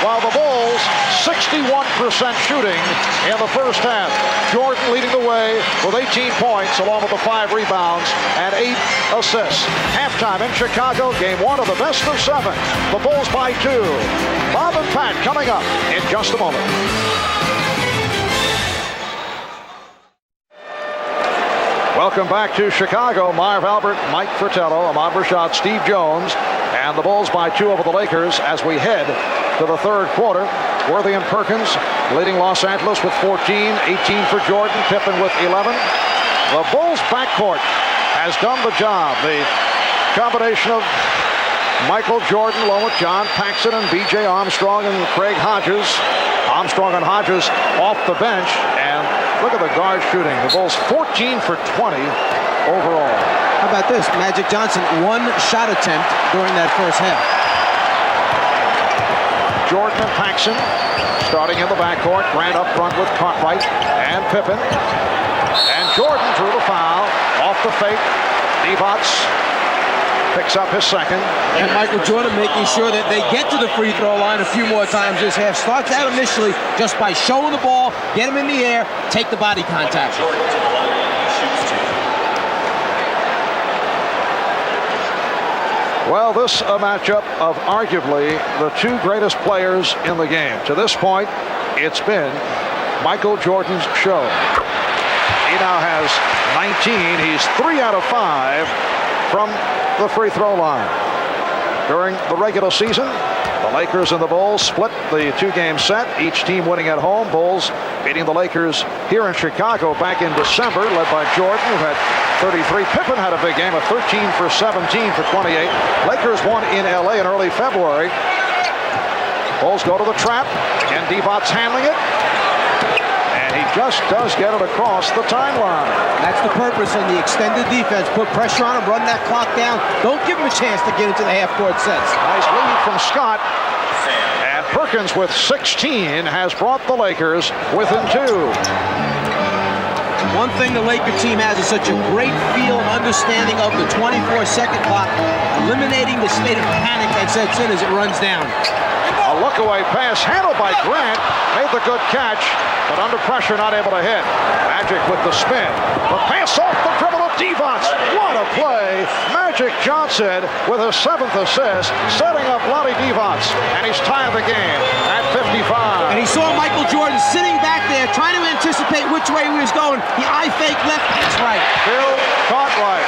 A: while the Bulls 61% shooting in the first half. Jordan leading the way with 18 points along with the 5 rebounds and 8 assists. Halftime in Chicago, Game 1 of the best of 7. The Bulls by 2. Bob and Pat coming up in just a moment. Welcome back to Chicago. Marv Albert, Mike Fratello, Ahmad Rashad, Steve Jones, and the Bulls by 2 over the Lakers as we head to the third quarter. Worthy and Perkins leading Los Angeles with 14, 18 for Jordan, Pippen with 11. The Bulls backcourt has done the job. The combination of Michael Jordan along with John Paxson and B.J. Armstrong and Craig Hodges. Armstrong and Hodges off the bench, and look at the guard shooting. The Bulls 14 for 20 overall.
B: How about this? Magic Johnson, 1 shot attempt during that first half.
A: Jordan and Paxson starting in the backcourt. Grant up front with Cartwright and Pippen. And Jordan drew the foul off the fake. Divac picks up his second.
B: And Michael Jordan making sure that they get to the free throw line a few more times this half. Starts out initially just by showing the ball, get him in the air, take the body contact.
A: Well, this a matchup of arguably the 2 greatest players in the game. To this point, it's been Michael Jordan's show. He now has 19. He's 3 out of 5 from the free throw line. During the regular season, the Lakers and the Bulls split the 2-game set, each team winning at home. Bulls beating the Lakers here in Chicago back in December, led by Jordan, who had 33. Pippen had a big game of 13 for 17 for 28. Lakers won in LA in early February. Bulls go to the trap, and Divac's handling it. And he just does get it across the timeline.
B: That's the purpose in the extended defense. Put pressure on him, run that clock down. Don't give him a chance to get into the half-court sets.
A: Nice lead from Scott. And Perkins with 16 has brought the Lakers within 2.
B: One thing the Laker team has is such a great feel and understanding of the 24-second clock, eliminating the state of panic that sets in as it runs down.
A: A look-away pass handled by Grant. Made the good catch. but under pressure, not able to hit. Magic with the spin. The pass off the dribble of Divac. What a play. Magic Johnson with his 7th assist, setting up Vlade Divac, and he's tying the game at 55.
B: And he saw Michael Jordan sitting back there trying to anticipate which way he was going. He eye faked left, pass right.
A: Bill Cartwright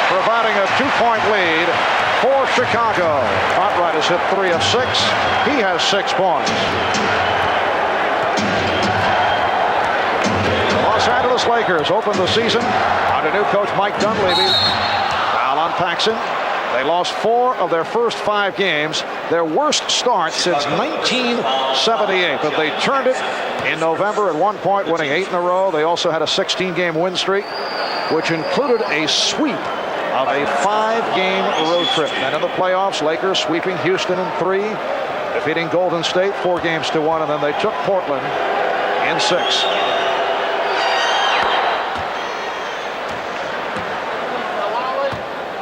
A: providing a 2-point lead for Chicago. Cartwright has hit 3 of 6. He has 6 points. The Los Angeles Lakers open the season under new coach Mike Dunleavy. Foul on Paxson. They lost 4 of their first 5 games, their worst start since 1978. But they turned it in November at one point, winning 8 in a row. They also had a 16-game win streak, which included a sweep of a 5-game road trip. And in the playoffs, Lakers sweeping Houston in 3, defeating Golden State 4-1, and then they took Portland in 6.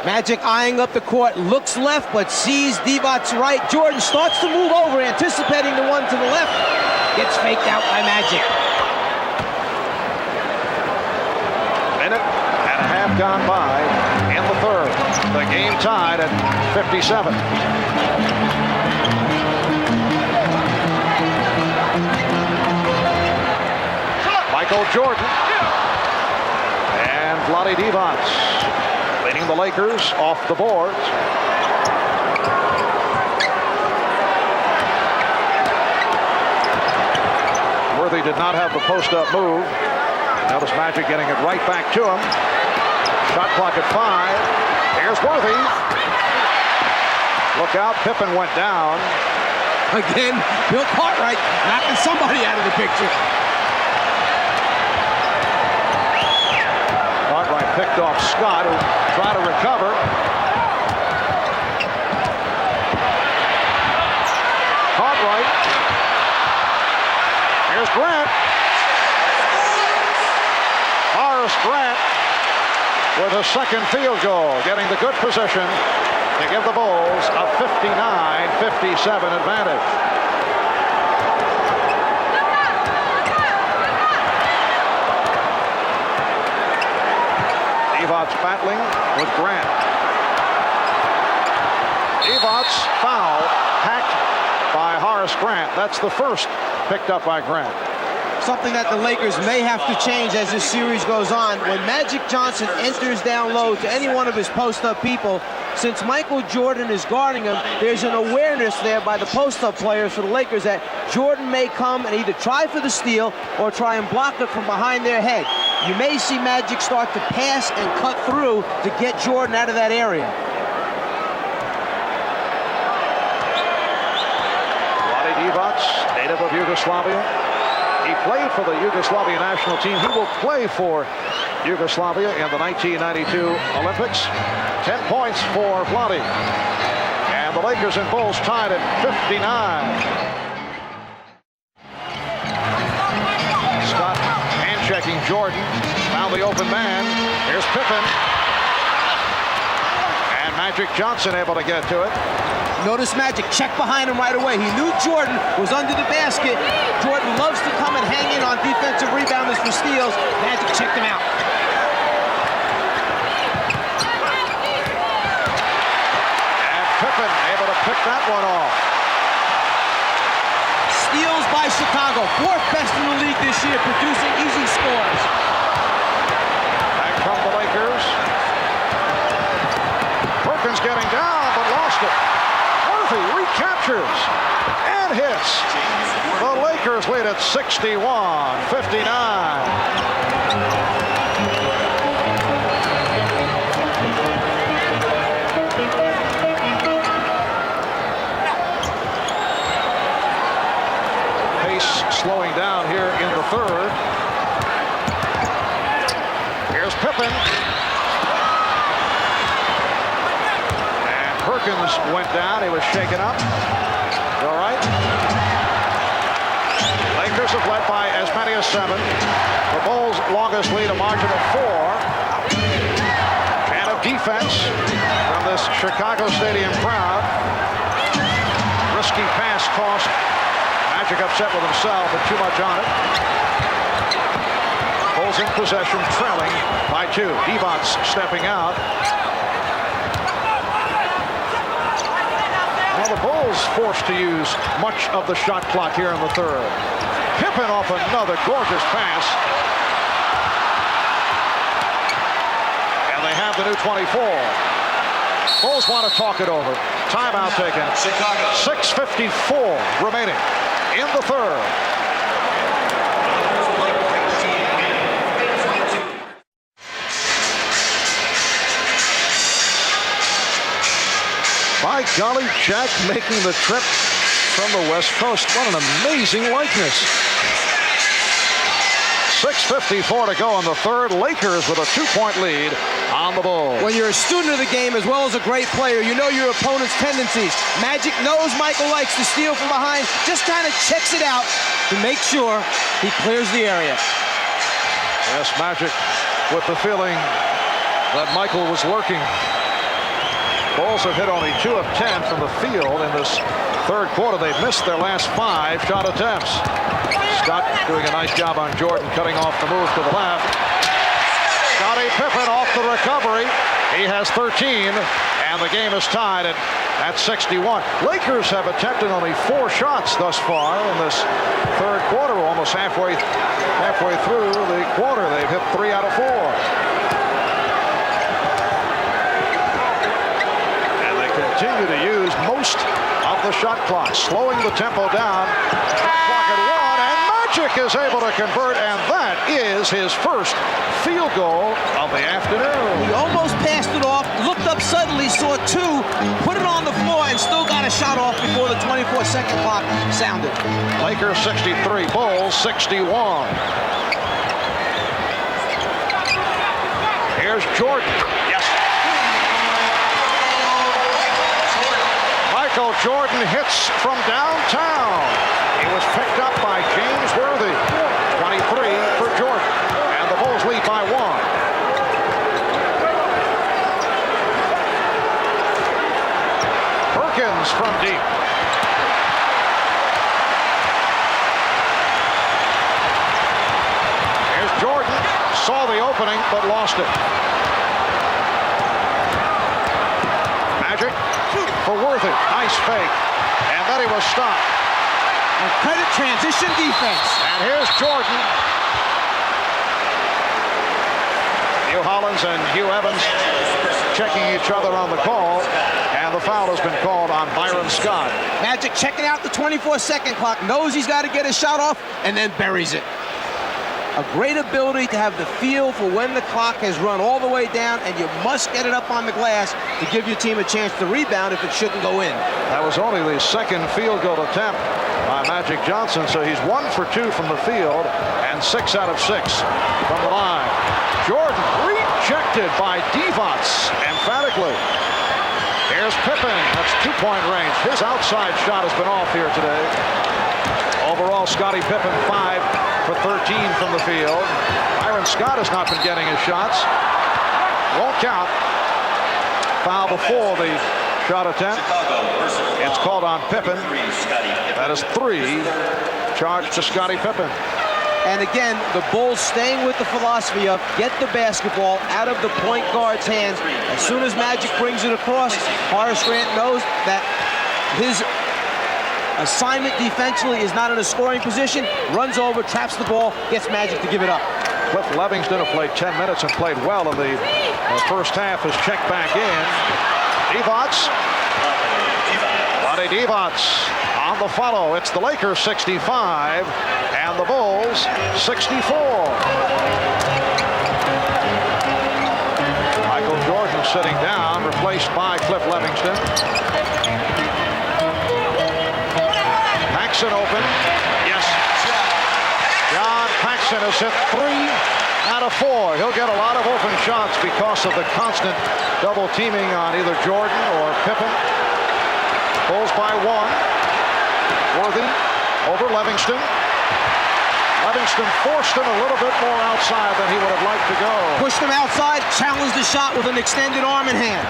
B: Magic eyeing up the court, looks left, but sees Divac's right. Jordan starts to move over, anticipating the one to the left. Gets faked out by Magic.
A: Minute and a half gone by in the third. The game tied at 57. Michael Jordan and Vlade Divac leading the Lakers off the boards. Worthy did not have the post-up move. Notice Magic getting it right back to him. Shot clock at 5. Here's Worthy. Look out, Pippen went down.
B: Again, Bill Cartwright knocking somebody out of the picture.
A: Cartwright picked off Scott, who tried to recover. Cartwright. Here's Grant. Horace Grant with a second field goal, getting the good position to give the Bulls a 59-57 advantage. Divac battling with Grant. Divac foul, hacked by Horace Grant. That's the first picked up by Grant.
B: Something that the Lakers may have to change as this series goes on. When Magic Johnson enters down low to any one of his post-up people, since Michael Jordan is guarding him, there's an awareness there by the post-up players for the Lakers that Jordan may come and either try for the steal or try and block it from behind their head. You may see Magic start to pass and cut through to get Jordan out of that area.
A: Vlade Divac, native of Yugoslavia. He played for the Yugoslavia national team. He will play for Yugoslavia in the 1992 Olympics. 10 points for Vlade. And the Lakers and Bulls tied at 59. Scott hand-checking Jordan. Found the open man. Here's Pippen. And Magic Johnson able to get to it.
B: Notice Magic check behind him right away. He knew Jordan was under the basket. Jordan loves to come and hang in on defensive rebounders for steals. Magic checked him out.
A: And Pippen able to pick that one off.
B: Steals by Chicago. 4th best in the league this year, producing easy scores.
A: Back come the Lakers. Perkins getting down, but lost it. Recaptures and hits. The Lakers lead at 61-59. Pace slowing down here in the third. Here's Pippen. Perkins went down. He was shaken up. All right. Lakers have led by as many as 7. The Bulls' longest lead, a margin of 4. And a defense from this Chicago Stadium crowd. Risky pass cost Magic upset with himself and too much on it. Bulls in possession, trailing by 2. Divac stepping out. Now the Bulls forced to use much of the shot clock here in the third. Pippen off another gorgeous pass. And they have the new 24. Bulls want to talk it over. Timeout taken. 6:54 remaining in the third. By golly, Jack making the trip from the West Coast. What an amazing likeness. 6:54 to go in the third. Lakers with a 2-point lead on the Bulls.
B: When you're a student of the game as well as a great player, you know your opponent's tendencies. Magic knows Michael likes to steal from behind, just kind of checks it out to make sure he clears the area.
A: Yes, Magic with the feeling that Michael was lurking. Bulls have hit only 2 of 10 from the field in this third quarter. They've missed their last 5 shot attempts. Scott doing a nice job on Jordan, cutting off the move to the left. Scottie Pippen off the recovery. He has 13, and the game is tied at 61. Lakers have attempted only 4 shots thus far in this third quarter. Almost halfway through the quarter. They've hit 3 out of 4. Continue to use most of the shot clock, slowing the tempo down. Shot clock at 1, and Magic is able to convert, and that is his first field goal of the afternoon.
B: He almost passed it off, looked up suddenly, saw 2, put it on the floor, and still got a shot off before the 24-second clock sounded.
A: Lakers 63, Bulls 61. Here's Jordan. Yes. Michael Jordan hits from downtown. He was picked up by James Worthy. 23 for Jordan. And the Bulls lead by 1. Perkins from deep. Here's Jordan. Saw the opening, but lost it. Magic for Worthy. Nice fake. And then he was stopped.
B: And credit transition defense.
A: And here's Jordan. Hugh Hollins and Hugh Evans checking each other on the call. And the foul has been called on Byron Scott.
B: Magic checking out the 24-second clock. Knows he's got to get his shot off and then buries it. A great ability to have the feel for when the clock has run all the way down, and you must get it up on the glass to give your team a chance to rebound if it shouldn't go in.
A: That was only the second field goal attempt by Magic Johnson, so he's 1 for 2 from the field and 6 out of 6 from the line. Jordan rejected by Divac emphatically. Here's Pippen. That's 2-point range. His outside shot has been off here today. Overall, Scottie Pippen 5 for 13 from the field. Byron Scott has not been getting his shots. Won't count. Foul before the shot attempt. It's called on Pippen. That is 3 charged to Scottie Pippen.
B: And again, the Bulls staying with the philosophy of get the basketball out of the point guard's hands. As soon as Magic brings it across, Horace Grant knows that his assignment defensively is not in a scoring position, runs over, traps the ball, gets Magic to give it up.
A: Cliff Levingston, who played 10 minutes and played well in the first half, has checked back in. Divac. Lonnie Divac on the follow. It's the Lakers 65 and the Bulls 64. Michael Jordan sitting down, replaced by Cliff Levingston. Paxson open. Yes. John Paxson has hit 3 out of 4. He'll get a lot of open shots because of the constant double teaming on either Jordan or Pippen. Bulls by 1. Worthy over Levingston. Levingston forced him a little bit more outside than he would have liked to go.
B: Pushed him outside, challenged the shot with an extended arm and hand.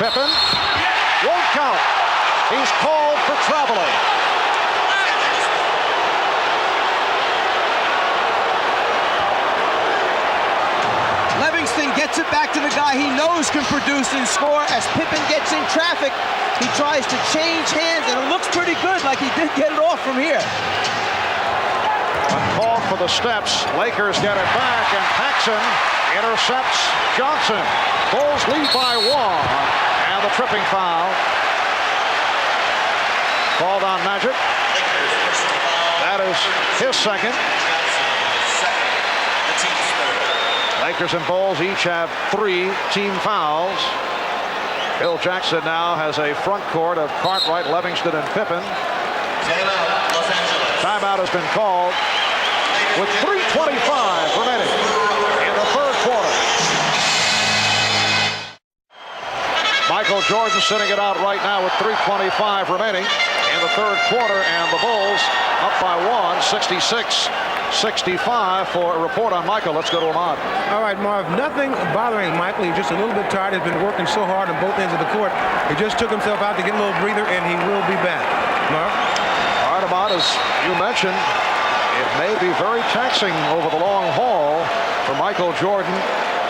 A: Pippen won't count. He's called for traveling.
B: Livingston gets it back to the guy he knows can produce and score. As Pippen gets in traffic, he tries to change hands, and it looks pretty good, like he did get it off from here.
A: Called for the steps. Lakers get it back, and Paxson intercepts Johnson. Bulls lead by 1, and the tripping foul called on Magic. That is his second. Lakers and Bulls each have 3 team fouls. Bill Jackson now has a front court of Cartwright, Livingston, and Pippen. Timeout has been called with 3:25 remaining in the third quarter. Michael Jordan sitting it out right now with 3:25 remaining in the third quarter, and the Bulls up by 1, 66-65. For a report on Michael, let's go to Ahmad.
D: All right, Marv, nothing bothering Michael. He's just a little bit tired. He's been working so hard on both ends of the court. He just took himself out to get a little breather, and he will be back. Marv?
A: All right, Ahmad, as you mentioned, it may be very taxing over the long haul for Michael Jordan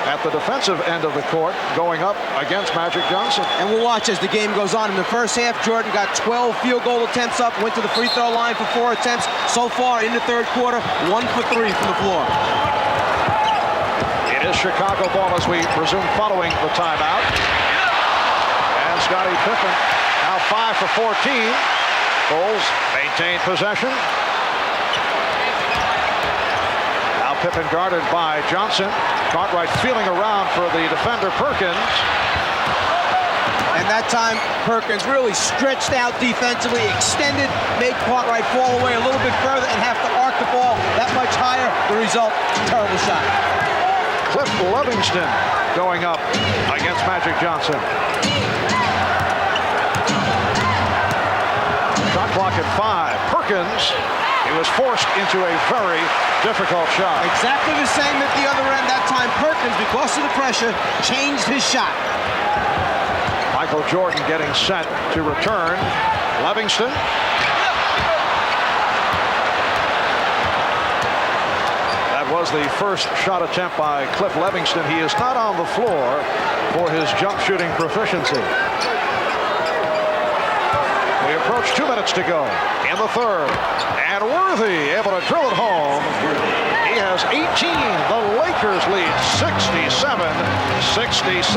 A: at the defensive end of the court going up against Magic Johnson.
B: And we'll watch as the game goes on. In the first half, Jordan got 12 field goal attempts up, went to the free throw line for 4 attempts. So far in the third quarter, 1 for 3 from the floor.
A: It is Chicago ball as we resume following the timeout. And Scottie Pippen now 5 for 14. Bulls maintain possession. Now Pippen guarded by Johnson. Cartwright feeling around for the defender Perkins.
B: And that time, Perkins really stretched out defensively, extended, made Cartwright fall away a little bit further and have to arc the ball that much higher. The result, terrible shot.
A: Cliff Livingston going up against Magic Johnson. Shot clock at 5. Perkins, he was forced into a very difficult shot.
B: Exactly the same at the other end. That time, Perkins, because of the pressure, changed his shot.
A: Michael Jordan getting set to return. Livingston. That was the first shot attempt by Cliff Livingston. He is not on the floor for his jump shooting proficiency. We approach 2 minutes to go in the third. And Worthy able to drill it home. He has 18. The Lakers lead 67-66.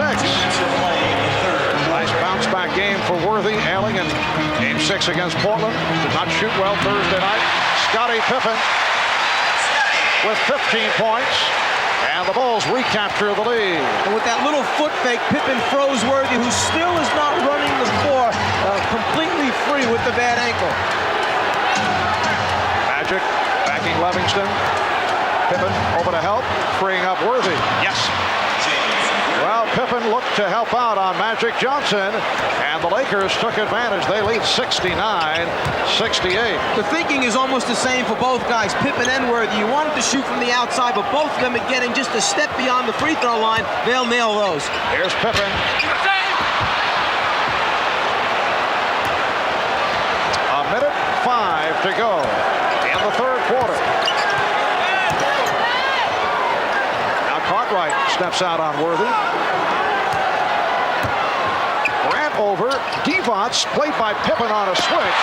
A: Nice bounce back game for Worthy. Ailing in game 6 against Portland. Did not shoot well Thursday night. Scottie Pippen with 15 points. And the Bulls recapture the lead.
B: And with that little foot fake, Pippen froze Worthy, who still is not running the floor completely free with the bad ankle.
A: Magic backing Livingston. Pippen over to help, freeing up Worthy. Yes. Well, Pippen looked to help out on Magic Johnson, and the Lakers took advantage. They lead 69-68.
B: The thinking is almost the same for both guys, Pippen and Worthy. You wanted to shoot from the outside, but both of them are getting just a step beyond the free throw line. They'll nail those.
A: Here's Pippen. A minute 5 to go in the third quarter. Now Cartwright steps out on Worthy. Grant over. Devonts played by Pippen on a switch.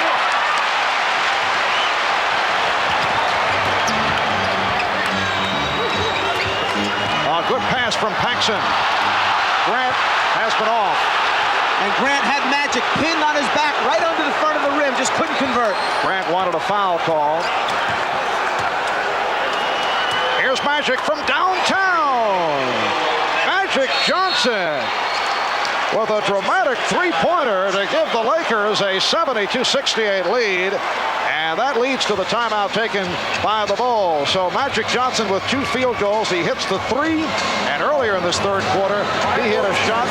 A: A good pass from Paxson. Grant has been off.
B: And Grant had Magic pinned on his back right under the front of the rim, just couldn't convert.
A: Grant wanted a foul call. Here's Magic from downtown. Magic Johnson with a dramatic three-pointer to give the Lakers a 72-68 lead. And that leads to the timeout taken by the Bulls. So Magic Johnson with 2 field goals. He hits the 3. And earlier in this third quarter, he hit a shot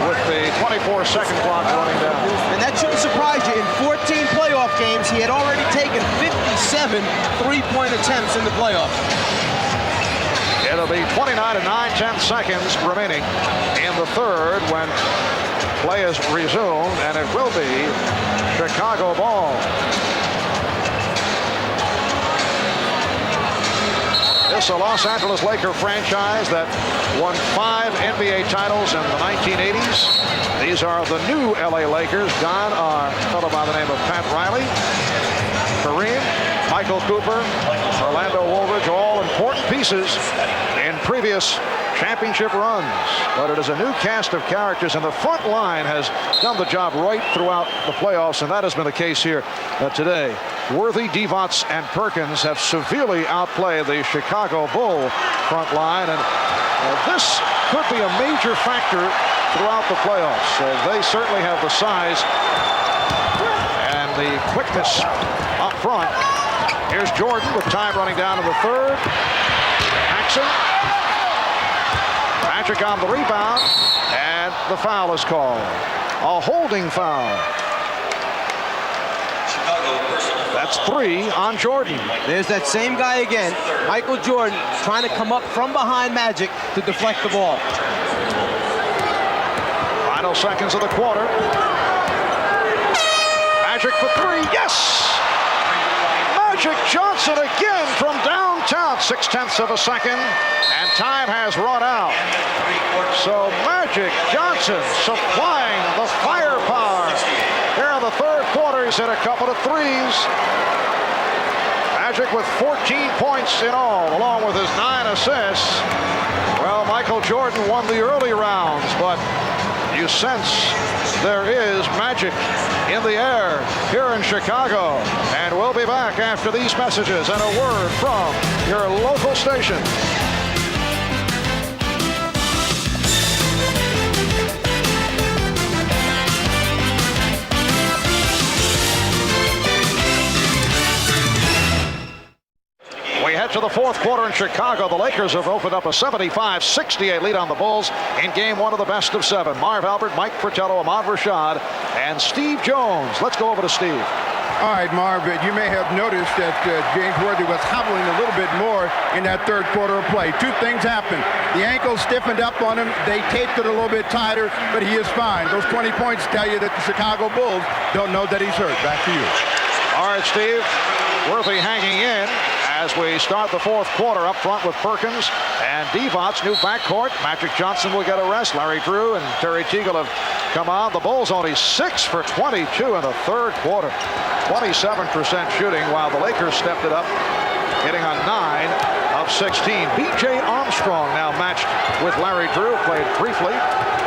A: with the 24-second clock running down.
B: And that shouldn't surprise you. In 14 playoff games, he had already taken 57 three-point attempts in the playoffs.
A: It'll be 29 and 9/10 seconds remaining in the third when Play is resumed, and it will be Chicago ball. This is a Los Angeles Laker franchise that won 5 NBA titles in the 1980s. These are the new LA Lakers. Gone are a fellow by the name of Pat Riley, Kareem, Michael Cooper, Orlando Woolridge, all important pieces in previous championship runs. But it is a new cast of characters, and the front line has done the job right throughout the playoffs, and that has been the case here today. Worthy, Divac, and Perkins have severely outplayed the Chicago Bull front line, and this could be a major factor throughout the playoffs. They certainly have the size and the quickness up front. Here's Jordan with time running down in the third. Paxson. Magic on the rebound, and the foul is called. A holding foul. That's 3 on Jordan.
B: There's that same guy again, Michael Jordan, trying to come up from behind Magic to deflect the ball.
A: Final seconds of the quarter. Magic for 3, yes! Magic Johnson again from downtown, 0.6 of a second, and time has run out. So Magic Johnson supplying the firepower. Here in the third quarter, he's hit a couple of threes. Magic with 14 points in all, along with his 9 assists. Well, Michael Jordan won the early rounds, but you sense there is magic in the air here in Chicago. And we'll be back after these messages and a word from your local station. We head to the fourth quarter in Chicago. The Lakers have opened up a 75-68 lead on the Bulls in game 1 of the best of 7. Marv Albert, Mike Fratello, Ahmad Rashad, and Steve Jones. Let's go over to Steve.
E: All right, Marv, you may have noticed that James Worthy was hobbling a little bit more in that third quarter of play. 2 things happened. The ankle stiffened up on him. They taped it a little bit tighter, but he is fine. Those 20 points tell you that the Chicago Bulls don't know that he's hurt. Back to you.
A: All right, Steve. Worthy hanging in as we start the fourth quarter up front with Perkins and Divac. New backcourt. Magic Johnson will get a rest. Larry Drew and Terry Teagle have come on. The Bulls only 6 for 22 in the third quarter. 27% shooting, while the Lakers stepped it up, hitting on 9 of 16. B.J. Armstrong now matched with Larry Drew. Played briefly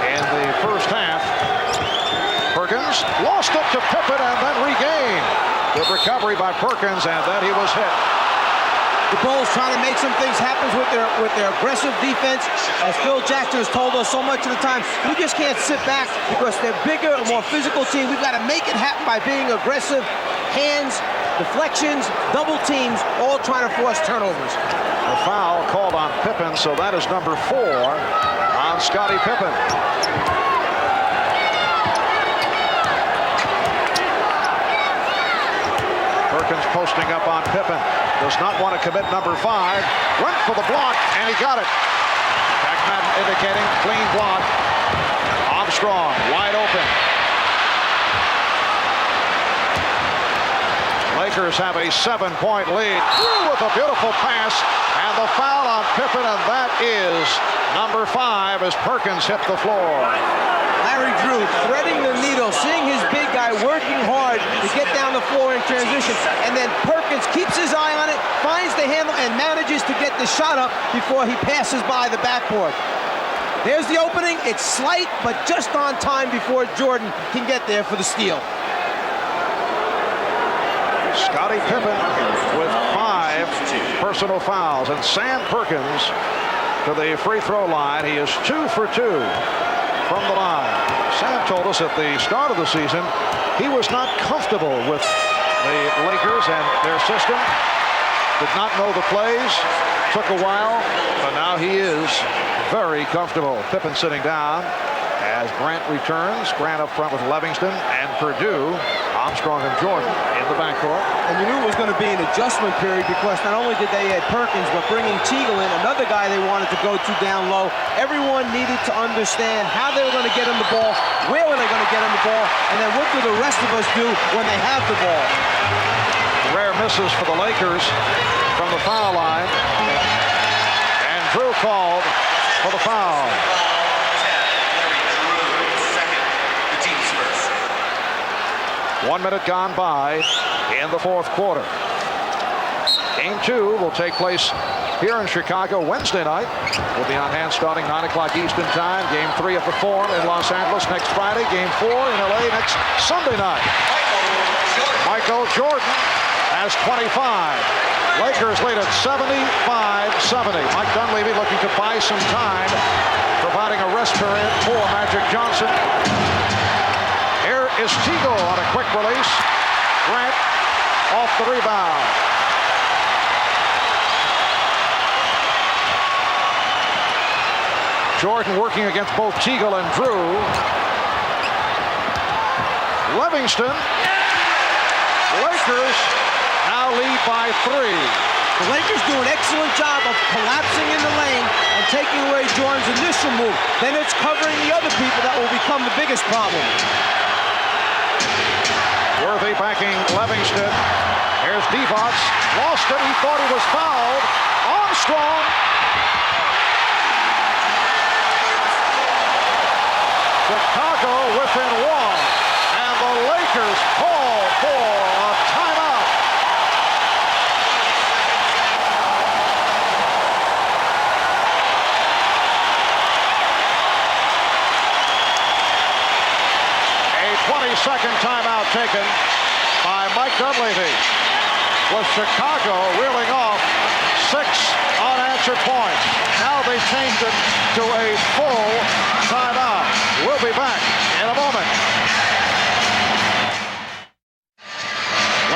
A: in the first half. Perkins lost it to Pippen and then regained. Good recovery by Perkins, and then he was hit.
B: The Bulls trying to make some things happen with their aggressive defense. As Phil Jackson has told us so much of the time, we just can't sit back because they're bigger, a more physical team. We've got to make it happen by being aggressive. Hands, deflections, double teams, all trying to force turnovers.
A: A foul called on Pippen, so that is number 4 on Scottie Pippen. Perkins posting up on Pippen. Does not want to commit number 5. Went for the block, and he got it. Backman indicating clean block. Armstrong wide open. Lakers have a 7-point lead. Through with a beautiful pass, and the foul on Pippen, and that is number 5 as Perkins hit the floor.
B: Larry Drew threading the needle, seeing his big guy working hard to get down the floor in transition, and then Perkins keeps his eye on it, finds the handle, and manages to get the shot up before he passes by the backboard. There's the opening. It's slight, but just on time before Jordan can get there for the steal.
A: Scottie Pippen with 5 personal fouls, and Sam Perkins to the free throw line. He is 2 for 2 from the line. Sam told us at the start of the season he was not comfortable with the Lakers and their system. Did not know the plays. Took a while, but now he is very comfortable. Pippen sitting down. as Grant returns. Grant up front with Livingston and Purdue. Armstrong and Jordan in the backcourt.
B: And you knew it was going to be an adjustment period because not only did they add Perkins, but bringing Teagle in, another guy they wanted to go to down low. Everyone needed to understand how they were going to get him the ball, where were they going to get him the ball, and then what do the rest of us do when they have the ball.
A: Rare misses for the Lakers from the foul line. And Drew called for the foul. 1 minute gone by in the fourth quarter. Game 2 will take place here in Chicago Wednesday night. We'll be on hand starting 9 o'clock Eastern time. Game 3 at the Forum in Los Angeles next Friday. Game 4 in LA next Sunday night. Michael Jordan has 25. Lakers lead at 75-70. Mike Dunleavy looking to buy some time, providing a rest period for Magic Johnson. Here is Teagle on a quick release. Grant off the rebound. Jordan working against both Teagle and Drew. Livingston. Lakers now lead by 3.
B: The Lakers do an excellent job of collapsing in the lane and taking away Jordan's initial move. Then it's covering the other people that will become the biggest problem.
A: Worthy backing Livingston. Here's Divac. Lost it. He thought he was fouled. Armstrong. Chicago within 1. And the Lakers call for a timeout. A 20-second timeout taken by Mike Dunleavy, with Chicago reeling off 6 unanswered points. Now they changed it to a full timeout. We'll be back in a moment.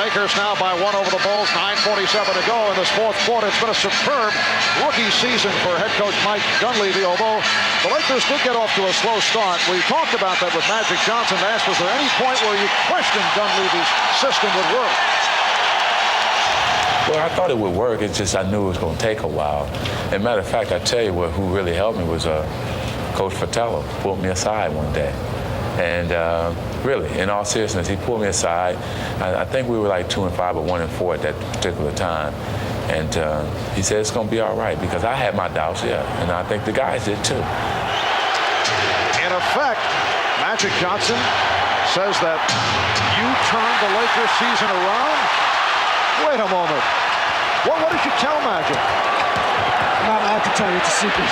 A: Lakers now by 1 over the Bulls. 9:47 to go in this fourth quarter. It's been a superb rookie season for head coach Mike Dunleavy, although the Lakers did get off to a slow start. We talked about that with Magic Johnson. Asked, was there any point where you questioned Dunleavy's system would work?
F: Well, I thought it would work. It's just I knew it was going to take a while. As a matter of fact, I tell you what, who really helped me was Coach Fratello. Pulled me aside one day. And really, in all seriousness, he pulled me aside. I think we were like 2-5 or 1-4 at that particular time. And he said, it's going to be all right, because I had my doubts, yeah. And I think the guys did too.
A: In effect, Magic Johnson says that you turned the Lakers season around. Wait a moment. What did you tell Magic?
B: I'm not allowed to tell you, it's a secret.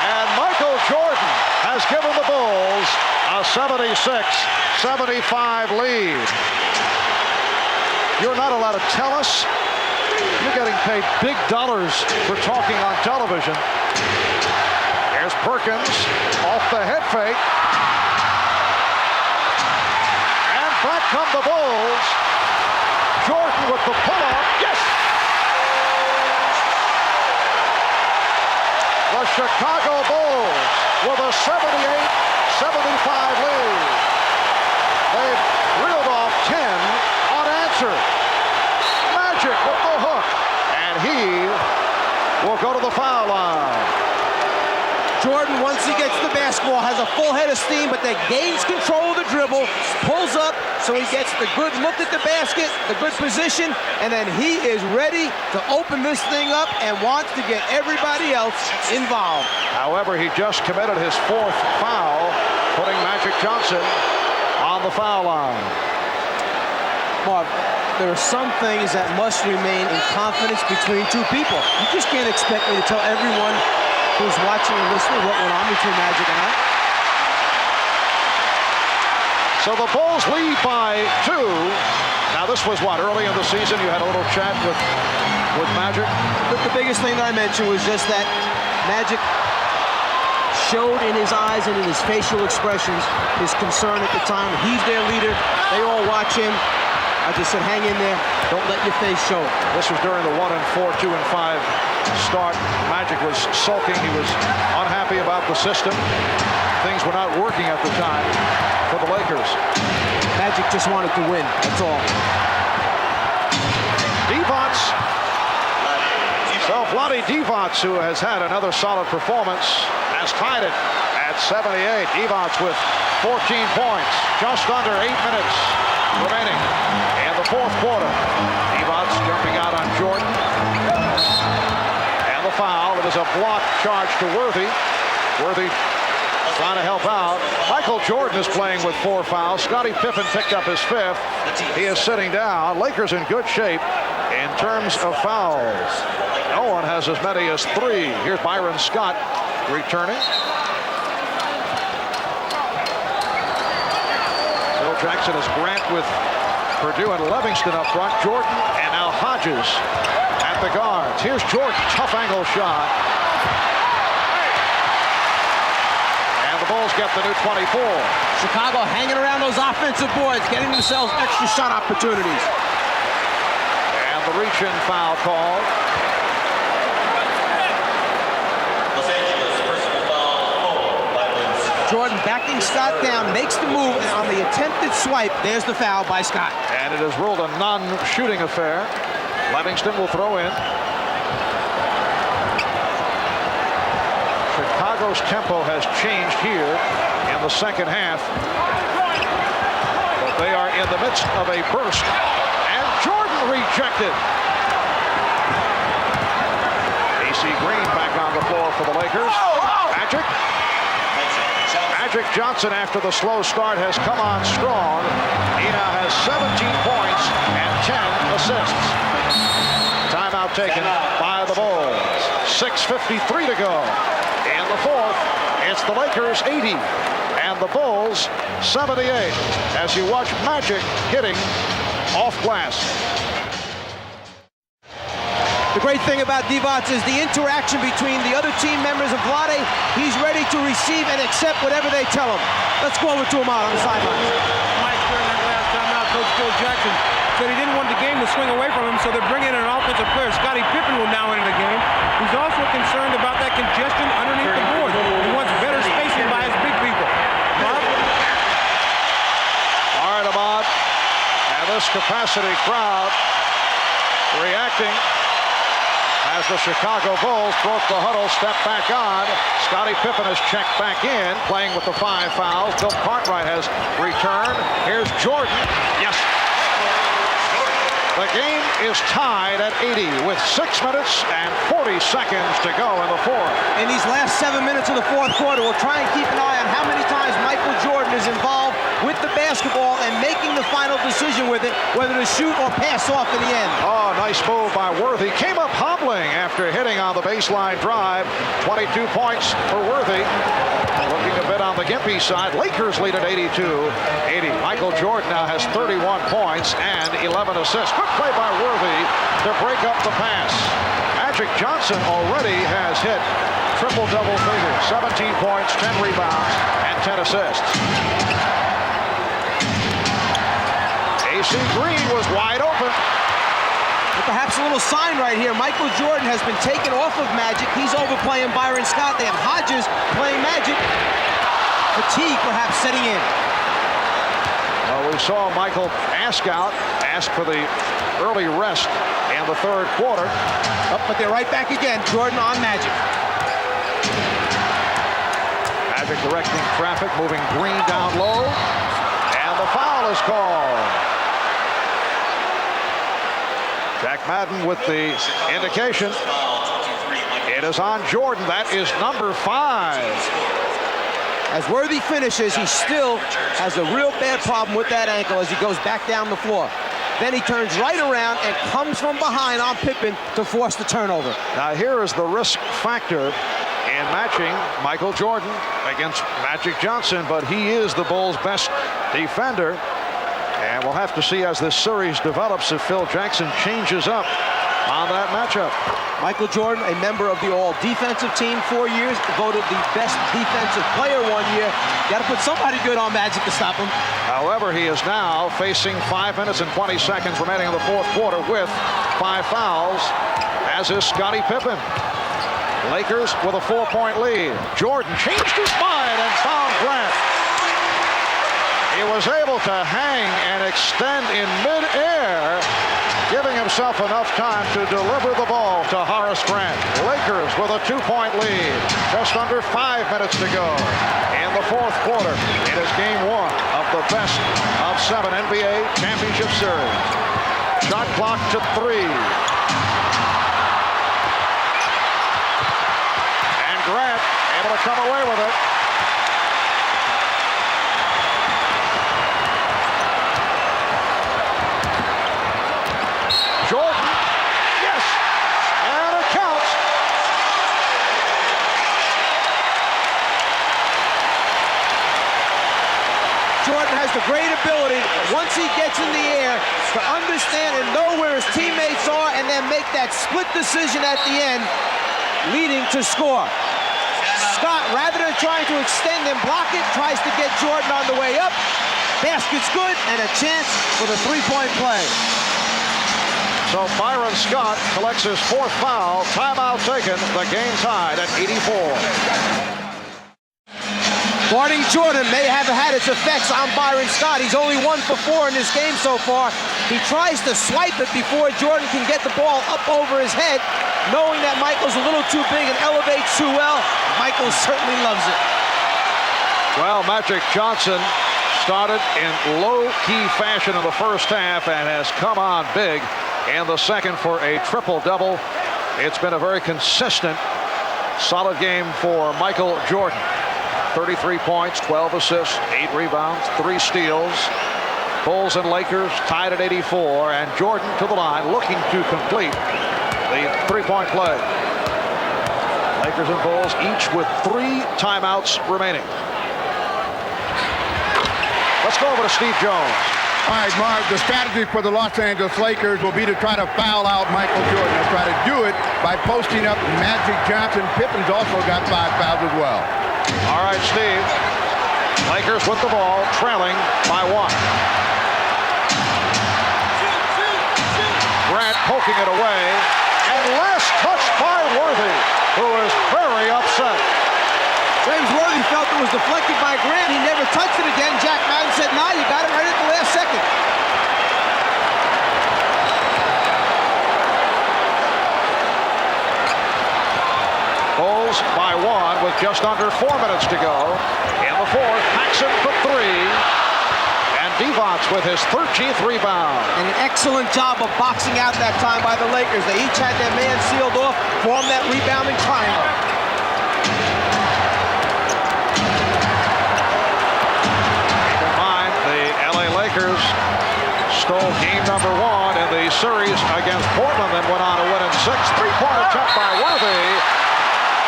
A: And Michael Jordan has given the Bulls a 76-75 lead. You're not allowed to tell us. You're getting paid big dollars for talking on television. Here's Perkins off the head fake. Back come the Bulls. Jordan with the pull-up. Yes! The Chicago Bulls with a 78-75 lead. They've reeled off 10 unanswered. Magic with the hook. And he will go to the foul line.
B: Jordan, once he gets the basketball, has a full head of steam, but then gains control of the dribble, pulls up, so he gets the good look at the basket, the good position, and then he is ready to open this thing up and wants to get everybody else involved.
A: However, he just committed his 4th foul, putting Magic Johnson on the foul line.
B: Marv, there are some things that must remain in confidence between two people. You just can't expect me to tell everyone who's watching and listening what went on between Magic and I.
A: So the Bulls lead by 2. Now this was what, early in the season you had a little chat with Magic?
B: The biggest thing that I mentioned was just that Magic showed in his eyes and in his facial expressions his concern at the time. He's their leader. They all watch him. I just said hang in there. Don't let your face show it.
A: This was during the 1-4, 2-5 start. Magic was sulking. He was unhappy about the system. Things were not working at the time for the Lakers.
B: Magic just wanted to win. That's all.
A: Divac. So Vlade Divac, who has had another solid performance, has tied it at 78. Divac with 14 points. Just under 8 minutes remaining in the fourth quarter. Divac jumping out on Jordan. And the foul. It is a block charge to Worthy. Worthy trying to help out. Michael Jordan is playing with 4 fouls. Scottie Pippen picked up his 5th. He is sitting down. Lakers in good shape in terms of fouls. No one has as many as 3. Here's Byron Scott returning. Phil Jackson is Grant with Purdue and Livingston up front. Jordan and now Hodges at the guards. Here's Jordan, tough angle shot. And the Bulls get the new 24.
B: Chicago hanging around those offensive boards, getting themselves extra shot opportunities.
A: And the reach-in foul call.
B: Jordan backing Scott down, makes the move, and on the attempted swipe, there's the foul by Scott.
A: And it is ruled a non-shooting affair. Livingston will throw in. Chicago's tempo has changed here in the second half. But they are in the midst of a burst. And Jordan rejected. AC Green back on the floor for the Lakers. Magic. Magic Johnson, after the slow start, has come on strong. He now has 17 points and 10 assists. Timeout taken by the Bulls. 6:53 to go. In the fourth, it's the Lakers 80 and the Bulls 78 as you watch Magic hitting off glass.
B: The great thing about Divac is the interaction between the other team members of Vlade. He's ready to receive and accept whatever they tell him. Let's go over to him out on the sideline.
D: Mike, during that last timeout, Coach Phil Jackson said he didn't want the game to swing away from him, so they're bringing in an offensive player. Scottie Pippen will now enter the game. He's also concerned about that congestion underneath the board. He wants better spacing by his big people. Mark?
A: All right, Ahmad. And this capacity crowd reacting as the Chicago Bulls broke the huddle, step back on. Scottie Pippen has checked back in, playing with the 5 fouls. Bill Cartwright has returned. Here's Jordan. Yes. The game is tied at 80 with 6 minutes and 40 seconds to go in the fourth.
B: In these last 7 minutes of the fourth quarter, we'll try and keep an eye on how many times Michael Jordan is involved with the basketball and making the final decision with it, whether to shoot or pass off in the end.
A: Oh, nice move by Worthy. Came up hobbling after hitting on the baseline drive. 22 points for Worthy. Looking a bit on the Gimpy side. Lakers lead at 82-80. Michael Jordan now has 31 points and 11 assists. Good play by Worthy to break up the pass. Magic Johnson already has hit triple-double figures. 17 points, 10 rebounds, and 10 assists. AC Green was wide open.
B: But perhaps a little sign right here. Michael Jordan has been taken off of Magic. He's overplaying Byron Scott. They have Hodges playing Magic. Fatigue perhaps setting in.
A: Well, we saw Michael ask for the early rest in the third quarter.
B: Oh, but they're right back again. Jordan on Magic.
A: Magic directing traffic, moving Green down low. And the foul is called. Jack Madden with the indication. It is on Jordan. That is number 5.
B: As Worthy finishes, he still has a real bad problem with that ankle as he goes back down the floor. Then he turns right around and comes from behind on Pippen to force the turnover.
A: Now here is the risk factor in matching Michael Jordan against Magic Johnson, but he is the Bulls' best defender. And we'll have to see as this series develops if Phil Jackson changes up on that matchup.
B: Michael Jordan, a member of the all-defensive team 4 years, voted the best defensive player 1 year. Got to put somebody good on Magic to stop him.
A: However, he is now facing 5 minutes and 20 seconds remaining in the fourth quarter with 5 fouls, as is Scottie Pippen. Lakers with a 4-point lead. Jordan changed his mind and found Grant. He was able to hang and extend in midair, giving himself enough time to deliver the ball to Horace Grant. Lakers with a 2-point lead. Just under 5 minutes to go in the fourth quarter. It is game 1 of the best of 7 NBA championship series. Shot clock to 3. Grant able to come away with it. Jordan, yes, and it counts.
B: Jordan has the great ability, once he gets in the air, to understand and know where his teammates are and then make that split decision at the end, leading to score. Scott, rather than trying to extend and block it, tries to get Jordan on the way up. Basket's good, and a chance for the 3-point play.
A: So Byron Scott collects his 4th foul. Timeout taken. The game tied at 84.
B: Guarding Jordan may have had its effects on Byron Scott. He's only 1 for 4 in this game so far. He tries to swipe it before Jordan can get the ball up over his head, knowing that Michael's a little too big and elevates too well. Michael certainly loves it.
A: Well, Magic Johnson started in low-key fashion in the first half and has come on big in the second for a triple-double. It's been a very consistent, solid game for Michael Jordan. 33 points, 12 assists, 8 rebounds, 3 steals. Bulls and Lakers tied at 84, and Jordan to the line looking to complete the 3-point play. Lakers and Bulls each with 3 timeouts remaining. Let's go over to Steve Jones.
E: All right, Mark, the strategy for the Los Angeles Lakers will be to try to foul out Michael Jordan. They'll try to do it by posting up Magic Johnson. Pippen's also got 5 fouls as well.
A: All right, Steve. Lakers with the ball, trailing by 1. Grant poking it away, and last touch by Worthy, who is very upset.
B: James Worthy felt it was deflected by Grant. He never touched it again. Jack Madden said, "Nah, you got it right at the last second."
A: Bulls by 1 with just under 4 minutes to go. In the fourth, Paxson for 3. And Divac with his 13th rebound.
B: And an excellent job of boxing out that time by the Lakers. They each had their man sealed off, formed that rebounding triangle.
A: Keep in mind, the LA Lakers stole game number 1 in the series against Portland, then went on to win in 6. 3-point attempt by Worthy.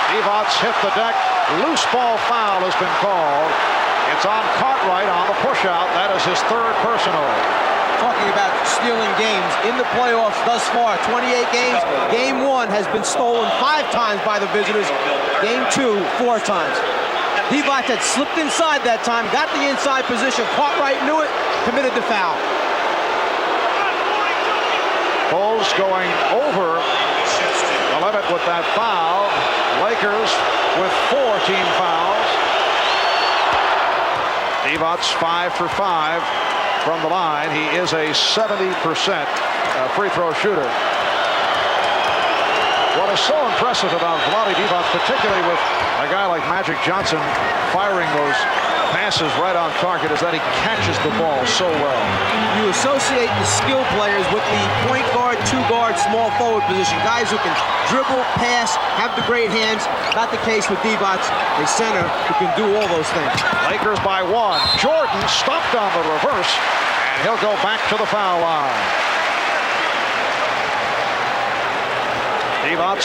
A: Divac hit the deck. Loose ball foul has been called. It's on Cartwright on the push-out. That is his 3rd personal.
B: Talking about stealing games in the playoffs thus far, 28 games. Game 1 has been stolen 5 times by the visitors. Game 2, 4 times. Divac had slipped inside that time, got the inside position. Cartwright knew it, committed the foul.
A: Bulls going over the limit with that foul. Lakers with 4 team fouls. Divac 5 for 5 from the line. He is a 70% free throw shooter. What is so impressive about Vlade Divac, particularly with a guy like Magic Johnson firing those passes right on target, is that he catches the ball so well.
B: You associate the skill players with the point guard, 2 guard, small forward position. Guys who can dribble, pass, have the great hands. Not the case with Divac, a center who can do all those things.
A: Lakers by 1. Jordan stopped on the reverse, and he'll go back to the foul line. Divac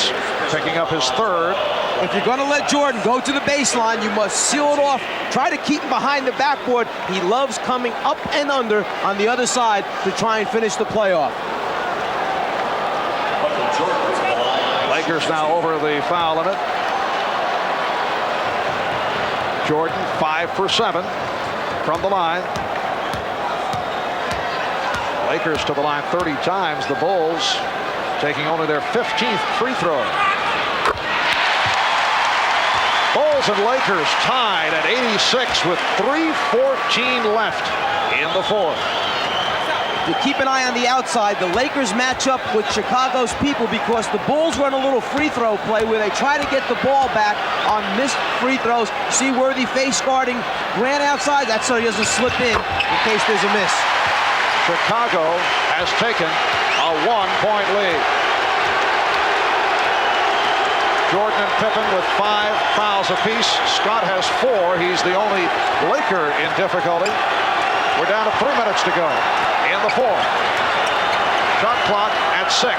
A: picking up his 3rd.
B: If you're going to let Jordan go to the baseline, you must seal it off. Try to keep him behind the backboard. He loves coming up and under on the other side to try and finish the playoff.
A: Lakers now over the foul limit. Jordan 5 for 7 from the line. Lakers to the line 30 times. The Bulls taking only their 15th free throw. Bulls and Lakers tied at 86 with 3:14 left in the fourth.
B: You keep an eye on the outside. The Lakers match up with Chicago's people because the Bulls run a little free throw play where they try to get the ball back on missed free throws. See Worthy face guarding Grant outside. That's so he doesn't slip in case there's a miss.
A: Chicago has taken a 1-point lead. Jordan and Pippen with 5 fouls apiece. Scott has 4. He's the only Laker in difficulty. We're down to 3 minutes to go in the fourth. Shot clock at 6.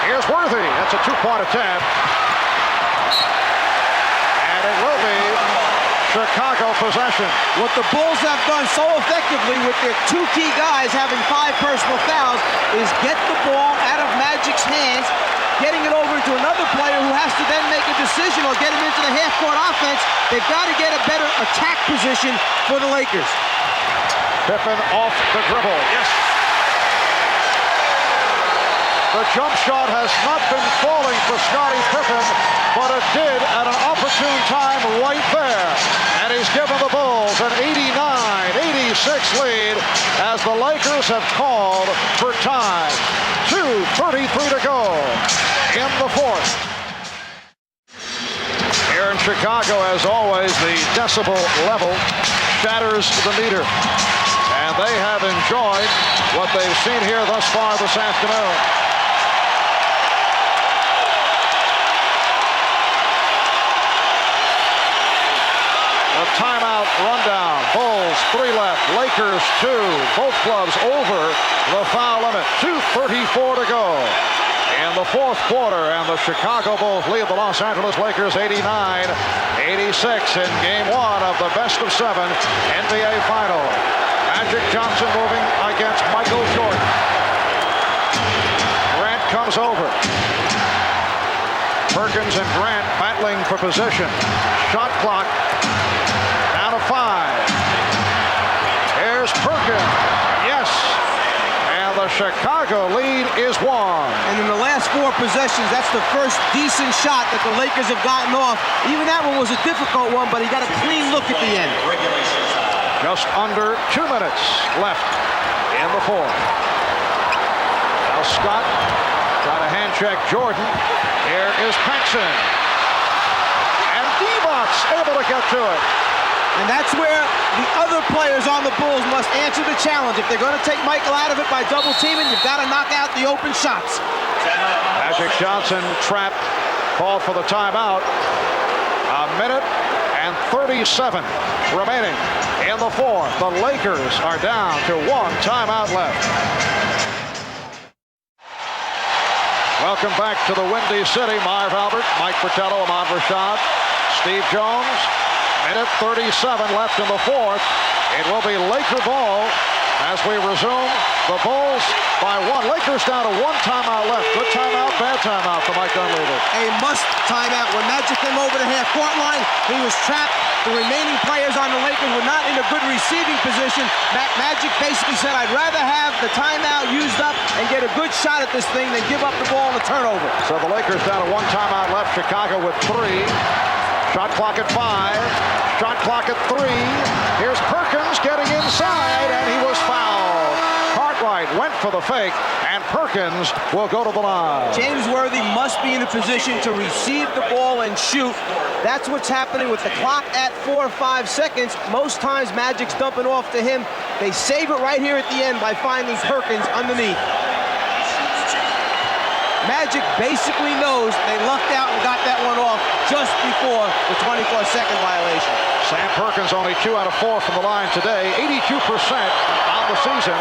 A: Here's Worthy. That's a 2-point attempt. And it will be Chicago possession.
B: What the Bulls have done so effectively with their 2 key guys having 5 personal fouls is get the ball out of Magic's hands, getting it over to another player who has to then make a decision or get him into the half-court offense. They've got to get a better attack position for the Lakers.
A: Pippen off the dribble. Yes. The jump shot has not been falling for Scottie Pippen, but it did at an opportune time right there. And he's given the Bulls an 89-86 lead as the Lakers have called for time. 2:33 to go in the fourth. Here in Chicago, as always, the decibel level shatters the meter. And they have enjoyed what they've seen here thus far this afternoon. A timeout rundown. Bulls 3 left. Lakers 2. Both clubs over the foul limit. 2:34 to go in the fourth quarter, and the Chicago Bulls lead the Los Angeles Lakers 89-86 in game 1 of the best of 7 NBA final. Magic Johnson moving against Michael Jordan. Grant comes over. Perkins and Grant battling for position. Shot clock down to 5. Here's Perkins. Yes. And the Chicago lead is 1.
B: And in the last 4 possessions, that's the first decent shot that the Lakers have gotten off. Even that one was a difficult one, but he got a clean look at the end.
A: Just under 2 minutes left in the fourth. Now Scott trying to hand check Jordan. Here is Paxson. And Devon's able to get to it.
B: And that's where the other players on the Bulls must answer the challenge. If they're going to take Michael out of it by double teaming, you've got to knock out the open shots.
A: Magic Johnson trapped, called for the timeout. A minute and 37 remaining in the fourth. The Lakers are down to 1 timeout left. Welcome back to the Windy City. Marv Albert, Mike Fratello, Ahmad Rashad, Steve Jones. Minute 37 left in the fourth. It will be Laker ball as we resume. The Bulls by 1. Lakers down to 1 timeout left. Good timeout, bad timeout for Mike Dunleavy.
B: A must timeout. When Magic came over the half-court line, he was trapped. The remaining players on the Lakers were not in a good receiving position. Magic basically said, I'd rather have the timeout used up and get a good shot at this thing than give up the ball on the turnover.
A: So the Lakers down to 1 timeout left. Chicago with 3. Shot clock at 5. Shot clock at 3. Here's Perkins getting inside, and he was fouled. Cartwright went for the fake, and Perkins will go to the line.
B: James Worthy must be in a position to receive the ball and shoot. That's what's happening with the clock at 4 or 5 seconds. Most times Magic's dumping off to him. They save it right here at the end by finding Perkins underneath. Magic basically knows they lucked out and got that one off just before the 24-second violation.
A: Sam Perkins only 2 out of 4 from the line today, 82% on the season.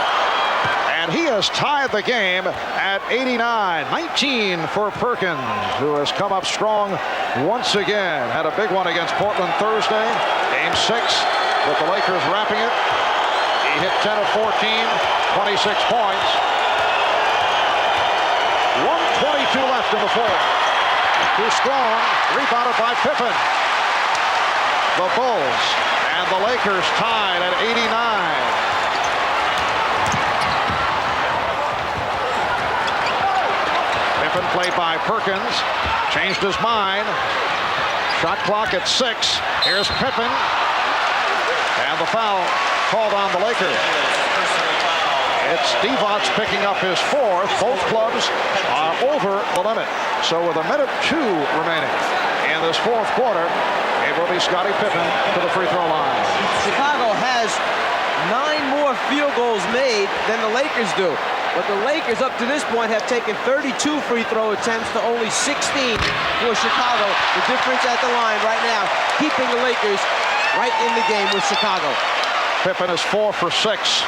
A: And he has tied the game at 89-19 for Perkins, who has come up strong once again. Had a big one against Portland Thursday, game 6, with the Lakers wrapping it. He hit 10 of 14, 26 points. 1:22 left in the fourth. Too strong. Rebounded by Pippen. The Bulls and the Lakers tied at 89. Pippen played by Perkins. Changed his mind. Shot clock at 6. Here's Pippen. And the foul called on the Lakers. It's Divac picking up his fourth. Both clubs are over the limit. So with 1:02 remaining in this fourth quarter, it will be Scottie Pippen to the free throw line.
B: Chicago has 9 more field goals made than the Lakers do. But the Lakers, up to this point, have taken 32 free throw attempts to only 16 for Chicago. The difference at the line right now, keeping the Lakers right in the game with Chicago.
A: Pippen is 4 for 6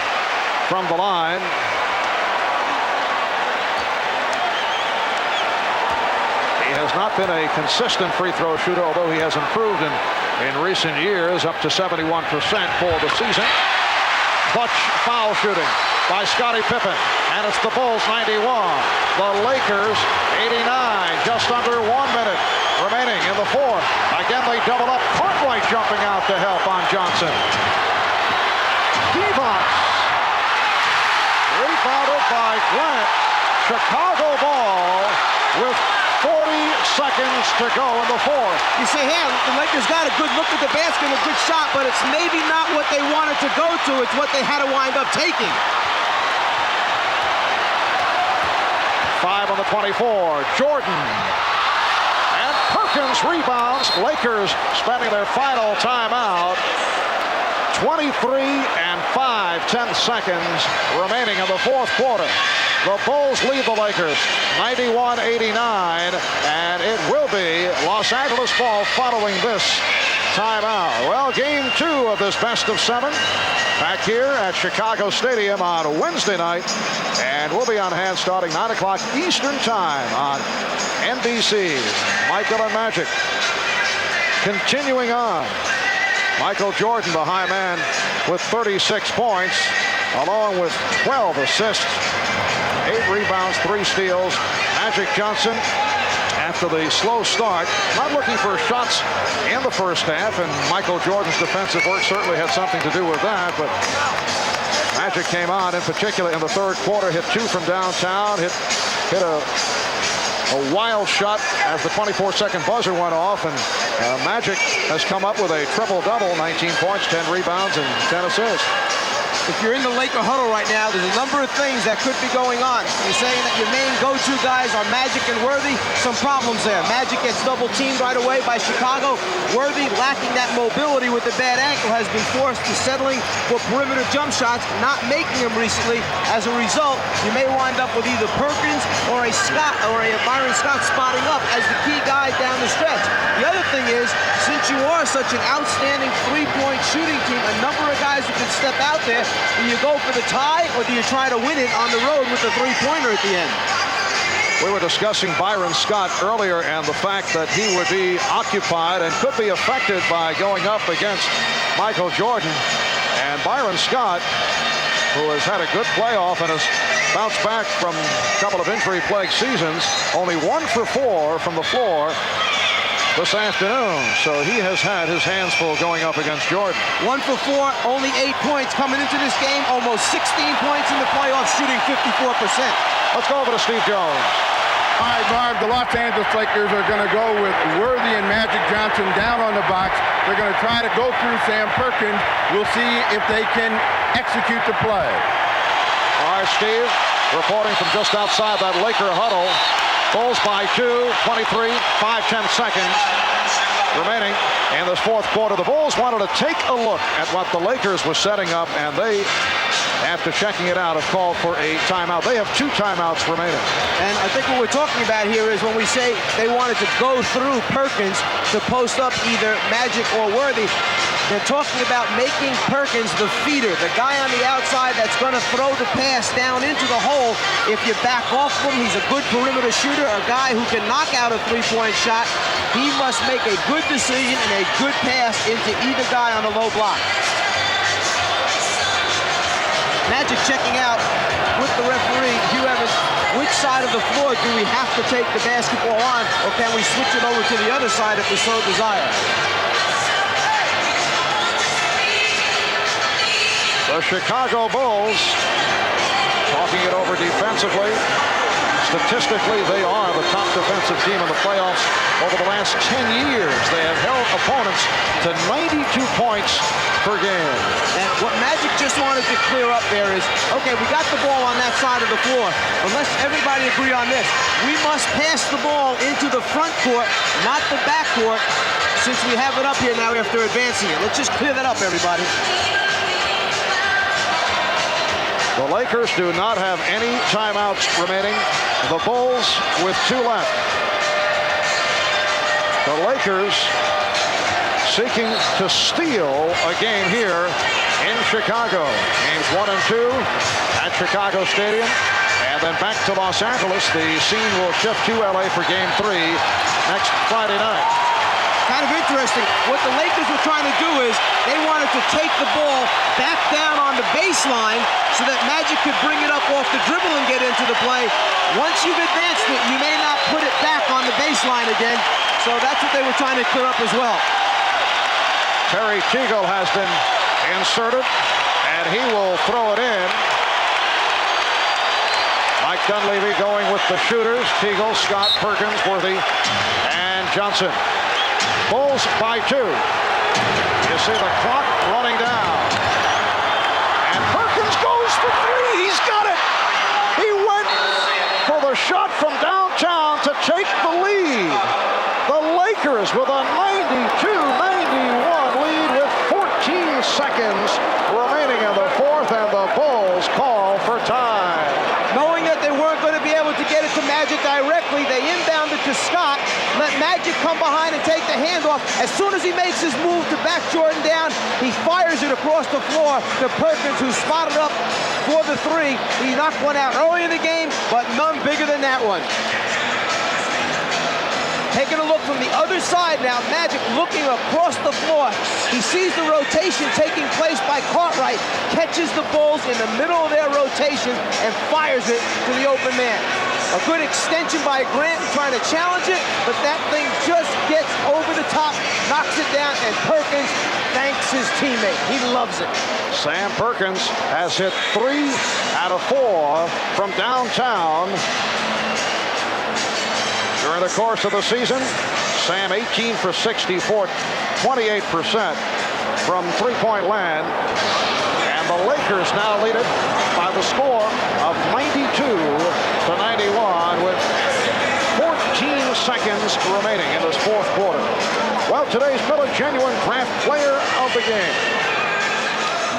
A: from the line. He has not been a consistent free throw shooter, although he has improved in recent years, up to 71% for the season. Clutch foul shooting by Scottie Pippen, and it's the Bulls 91, the Lakers 89. Just under 1 minute remaining in the fourth. Again, they double up. Cartwright jumping out to help on Johnson. Divac rebounded by Grant. Chicago ball with 40 seconds to go in the fourth.
B: You say, hey, the Lakers got a good look at the basket and a good shot, but it's maybe not what they wanted to go to. It's what they had to wind up taking.
A: 5 on the 24. Jordan. And Perkins rebounds. Lakers spending their final timeout. 23-5, 10 seconds remaining in the fourth quarter. The Bulls lead the Lakers 91-89, and it will be Los Angeles ball following this timeout. Well, game 2 of this best of 7 back here at Chicago Stadium on Wednesday night, and we'll be on hand starting 9 o'clock Eastern time on NBC. Michael and Magic continuing on. Michael Jordan, the high man, with 36 points, along with 12 assists, 8 rebounds, 3 steals. Magic Johnson, after the slow start, not looking for shots in the first half, and Michael Jordan's defensive work certainly had something to do with that, but Magic came on, in particular in the third quarter, hit 2 from downtown, hit a wild shot as the 24-second buzzer went off, and Magic has come up with a triple-double, 19 points, 10 rebounds, and 10 assists.
B: If you're in the Laker huddle right now, there's a number of things that could be going on. You're saying that your main go-to guys are Magic and Worthy. Some problems there. Magic gets double-teamed right away by Chicago. Worthy, lacking that mobility with the bad ankle, has been forced to settling for perimeter jump shots, not making them recently. As a result, you may wind up with either Perkins or a Byron Scott spotting up as the key guy down the stretch. The other thing is, since you are such an outstanding three-point shooting team, a number of guys who can step out there, do you go for the tie, or do you try to win it on the road with the three-pointer at the end?
A: We were discussing Byron Scott earlier and the fact that he would be occupied and could be affected by going up against Michael Jordan. And Byron Scott, who has had a good playoff and has bounced back from a couple of injury-plagued seasons, only 1 for 4 from the floor this afternoon, so he has had his hands full going up against Jordan.
B: 1 for 4, only 8 points coming into this game, almost 16 points in the playoffs, shooting 54%.
A: Let's go over to Steve Jones.
E: All right, Marv, the Los Angeles Lakers are going to go with Worthy and Magic Johnson down on the box. They're going to try to go through Sam Perkins. We'll see if they can execute the play.
A: All right, Steve, reporting from just outside that Laker huddle. Bulls by 2, 23, 5-10 seconds remaining in this fourth quarter. The Bulls wanted to take a look at what the Lakers were setting up, and they, after checking it out, have called for a timeout. They have 2 timeouts remaining.
B: And I think what we're talking about here is when we say they wanted to go through Perkins to post up either Magic or Worthy, they're talking about making Perkins the feeder, the guy on the outside that's going to throw the pass down into the hole. If you back off him, he's a good perimeter shooter, a guy who can knock out a three-point shot. He must make a good decision and a good pass into either guy on the low block. Magic checking out with the referee, Hugh Evans. which side of the floor do we have to take the basketball on, or can we switch it over to the other side if we so desire?
A: The Chicago Bulls, talking it over defensively. Statistically, they are the top defensive team in the playoffs over the last 10 years. They have held opponents to 92 points per game.
B: And what Magic just wanted to clear up there is, okay, we got the ball on that side of the floor, but let's everybody agree on this. We must pass the ball into the front court, not the back court, since we have it up here now after advancing it. Let's just clear that up, everybody.
A: The Lakers do not have any timeouts remaining. The Bulls with 2 left. The Lakers seeking to steal a game here in Chicago. Games 1 and 2 at Chicago Stadium. And then back to Los Angeles. The scene will shift to LA for Game 3 next Friday night.
B: Kind of interesting. What the Lakers were trying to do is they wanted to take the ball back down on the baseline so that Magic could bring it up off the dribble and get into the play. Once you've advanced it, you may not put it back on the baseline again. So that's what they were trying to clear up as well.
A: Terry Teagle has been inserted, and he will throw it in. Mike Dunleavy going with the shooters. Teagle, Scott, Perkins, Worthy, and Johnson. Bulls by 2. You see the clock running down. And Perkins goes for 3. He's got it. He went for the shot from downtown to take the lead. The Lakers with a 92-91 lead with 14 seconds remaining in the fourth, and the Bulls call for time.
B: Knowing that they weren't going to be able to get it to Magic directly, they inbounded to Scott, let Magic come behind and take the handoff. As soon as he makes his move to back Jordan down, he fires it across the floor to Perkins, who spotted up for the 3. He knocked one out early in the game, but none bigger than that one. Taking a look from the other side now, Magic looking across the floor. He sees the rotation taking place by Cartwright, catches the Bulls in the middle of their rotation, and fires it to the open man. A good extension by Grant trying to challenge it, but that thing just gets over the top, knocks it down, and Perkins thanks his teammate. He loves it.
A: Sam Perkins has hit 3 out of 4 from downtown. During the course of the season, Sam 18 for 64, 28% from three-point land. And the Lakers now lead it by the score of 92-91 with 14 seconds remaining in this fourth quarter. Well, today's Miller Genuine Draft Player of the Game,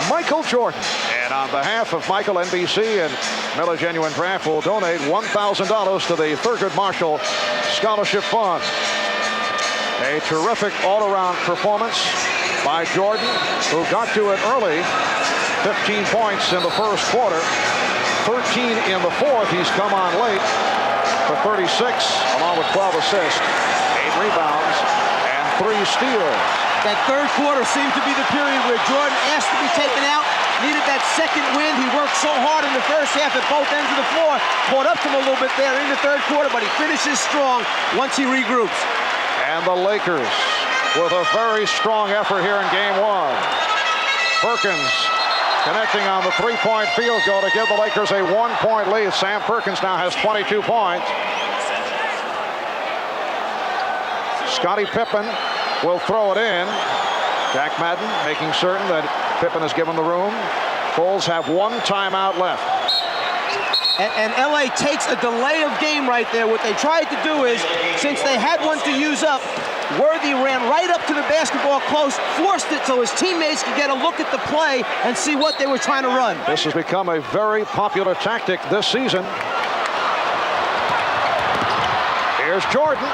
A: Michael Jordan. And on behalf of Michael, NBC, and Miller Genuine Draft will donate $1,000 to the Thurgood Marshall Scholarship Fund. A terrific all-around performance by Jordan, who got to it early. 15 points in the first quarter, 13 in the fourth. He's come on late for 36, along with 12 assists, 8 rebounds, and 3 steals.
B: That third quarter seemed to be the period where Jordan asked to be taken out, needed that second wind. He worked so hard in the first half at both ends of the floor, caught up to him a little bit there in the third quarter, but he finishes strong once he regroups.
A: And the Lakers with a very strong effort here in game 1. Perkins connecting on the three-point field goal to give the Lakers a 1-point lead. Sam Perkins now has 22 points. Scottie Pippen will throw it in. Jack Madden making certain that Pippen is given the room. Bulls have 1 timeout left.
B: And LA takes a delay of game right there. What they tried to do is, since they had one to use up, Worthy ran right up to the basketball close, forced it so his teammates could get a look at the play and see what they were trying to run.
A: This has become a very popular tactic this season. Here's Jordan.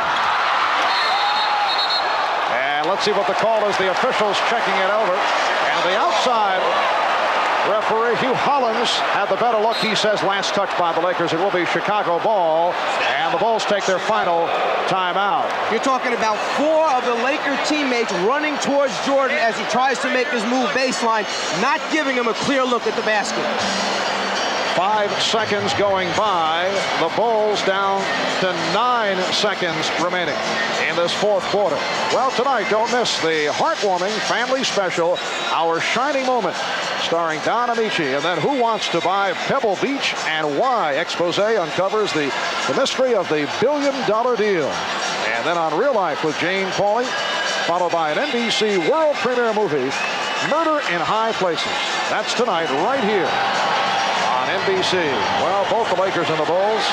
A: And let's see what the call is. The officials checking it over. And the outside referee, Hugh Hollins, had the better look. He says last touch by the Lakers. It will be Chicago ball. And the Bulls take their final timeout.
B: You're talking about 4 of the Laker teammates running towards Jordan as he tries to make his move baseline, not giving him a clear look at the basket.
A: 5 seconds going by. The Bulls down to 9 seconds remaining in this fourth quarter. Well, tonight, don't miss the heartwarming family special, Our Shining Moment, starring Don Amici. And then Who Wants to Buy Pebble Beach and Why? Expose uncovers the mystery of the billion-dollar deal. And then on Real Life with Jane Pauley, followed by an NBC world premiere movie, Murder in High Places. That's tonight right here on NBC. Well, both the Lakers and the Bulls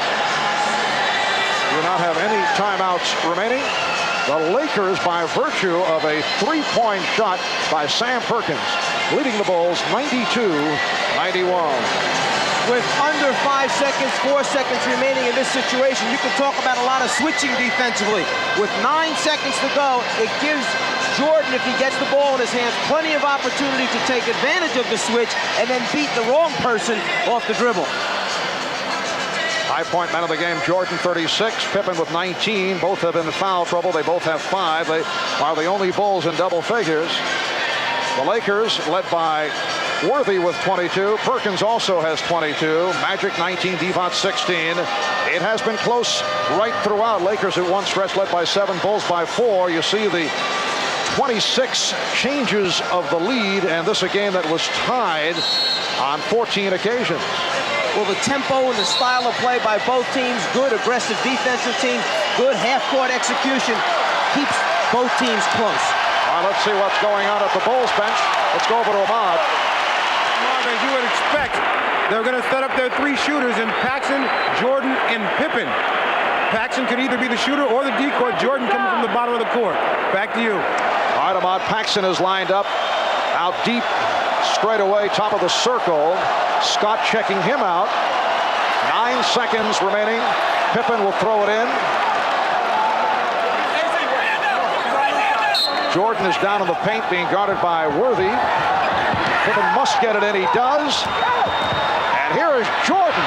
A: do not have any timeouts remaining. The Lakers, by virtue of a three-point shot by Sam Perkins, leading the Bulls 92-91.
B: With under 5 seconds, 4 seconds remaining in this situation, you can talk about a lot of switching defensively. With 9 seconds to go, it gives Jordan, if he gets the ball in his hands, plenty of opportunity to take advantage of the switch and then beat the wrong person off the dribble.
A: High-point man of the game, Jordan, 36. Pippen with 19. Both have been in foul trouble. They both have 5. They are the only Bulls in double figures. The Lakers, led by Worthy with 22. Perkins also has 22. Magic 19, Devont 16. It has been close right throughout. Lakers at one stretch led by 7, Bulls by 4. You see the 26 changes of the lead, and this a game that was tied on 14 occasions.
B: Well, the tempo and the style of play by both teams, good aggressive defensive team, good half-court execution, keeps both teams close.
A: All right, let's see what's going on at the Bulls bench. Let's go over to Ahmad.
D: As you would expect, they're going to set up their 3 shooters in Paxson, Jordan, and Pippen. Paxson could either be the shooter or the decoy. Jordan coming from the bottom of the court. Back to you.
A: All right, Ahmad, Paxson is lined up out deep, straight away, top of the circle. Scott checking him out. 9 seconds remaining. Pippen will throw it in. Jordan is down in the paint, being guarded by Worthy. Pippen must get it in. He does. And here is Jordan.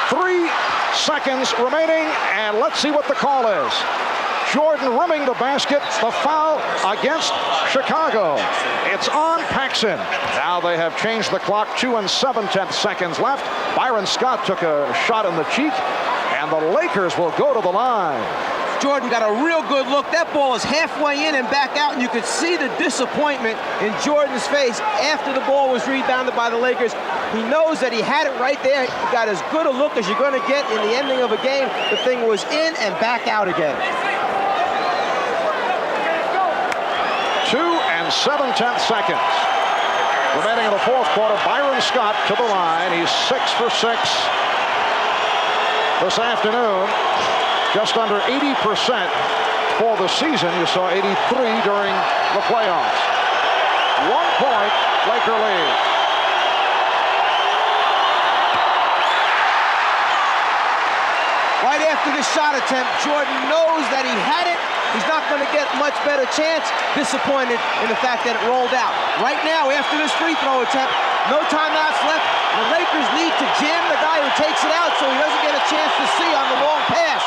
A: 3 seconds remaining, and let's see what the call is. Jordan rimming the basket, the foul against Chicago. It's on Paxson. Now they have changed the clock, 2 7/10 seconds left. Byron Scott took a shot in the cheek, and the Lakers will go to the line.
B: Jordan got a real good look. That ball is halfway in and back out, and you could see the disappointment in Jordan's face after the ball was rebounded by the Lakers. He knows that he had it right there. He got as good a look as you're going to get in the ending of a game. The thing was in and back out again.
A: 2 7/10 seconds remaining in the fourth quarter. Byron Scott to the line. He's 6 for 6 this afternoon. Just under 80% for the season. You saw 83 during the playoffs. 1 point, Laker lead.
B: Right after the shot attempt, Jordan knows that he had it. He's not going to get much better chance. Disappointed in the fact that it rolled out. Right now, after this free throw attempt, no timeouts left. The Lakers need to jam the guy who takes it out so he doesn't get a chance to see on the long pass.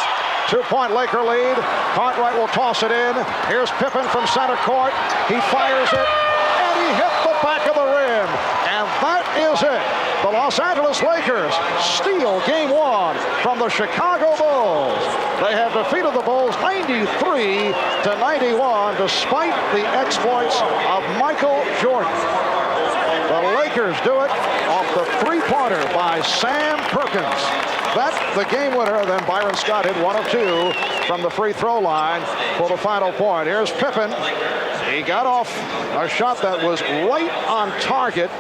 A: 2-point Laker lead. Cartwright will toss it in. Here's Pippen from center court. He fires it, and he hit the back of the rim. And that is it. The Los Angeles Lakers steal game 1 from the Chicago Bulls. They have defeated the Bulls 93-91 despite the exploits of Michael Jordan. The Lakers do it off the three-pointer by Sam Perkins. That's the game winner. Then Byron Scott hit 1 of 2 from the free throw line for the final point. Here's Pippen. He got off a shot that was right on target,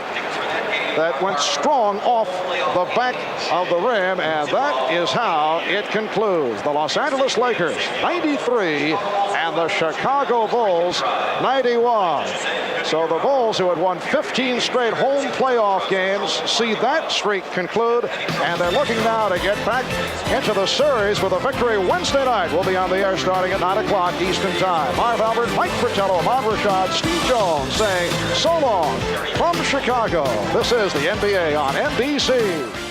A: that went strong off the back of the rim, and that is how it concludes. The Los Angeles Lakers 93 and the Chicago Bulls 91. So the Bulls, who had won 15 straight home playoff games, see that streak conclude, and they're looking now to get back into the series with a victory Wednesday night. We'll be on the air starting at 9 o'clock Eastern Time. Marv Albert, Mike Fratello, Ahmad Rashad, Steve Jones saying so long from Chicago. This is the NBA on NBC.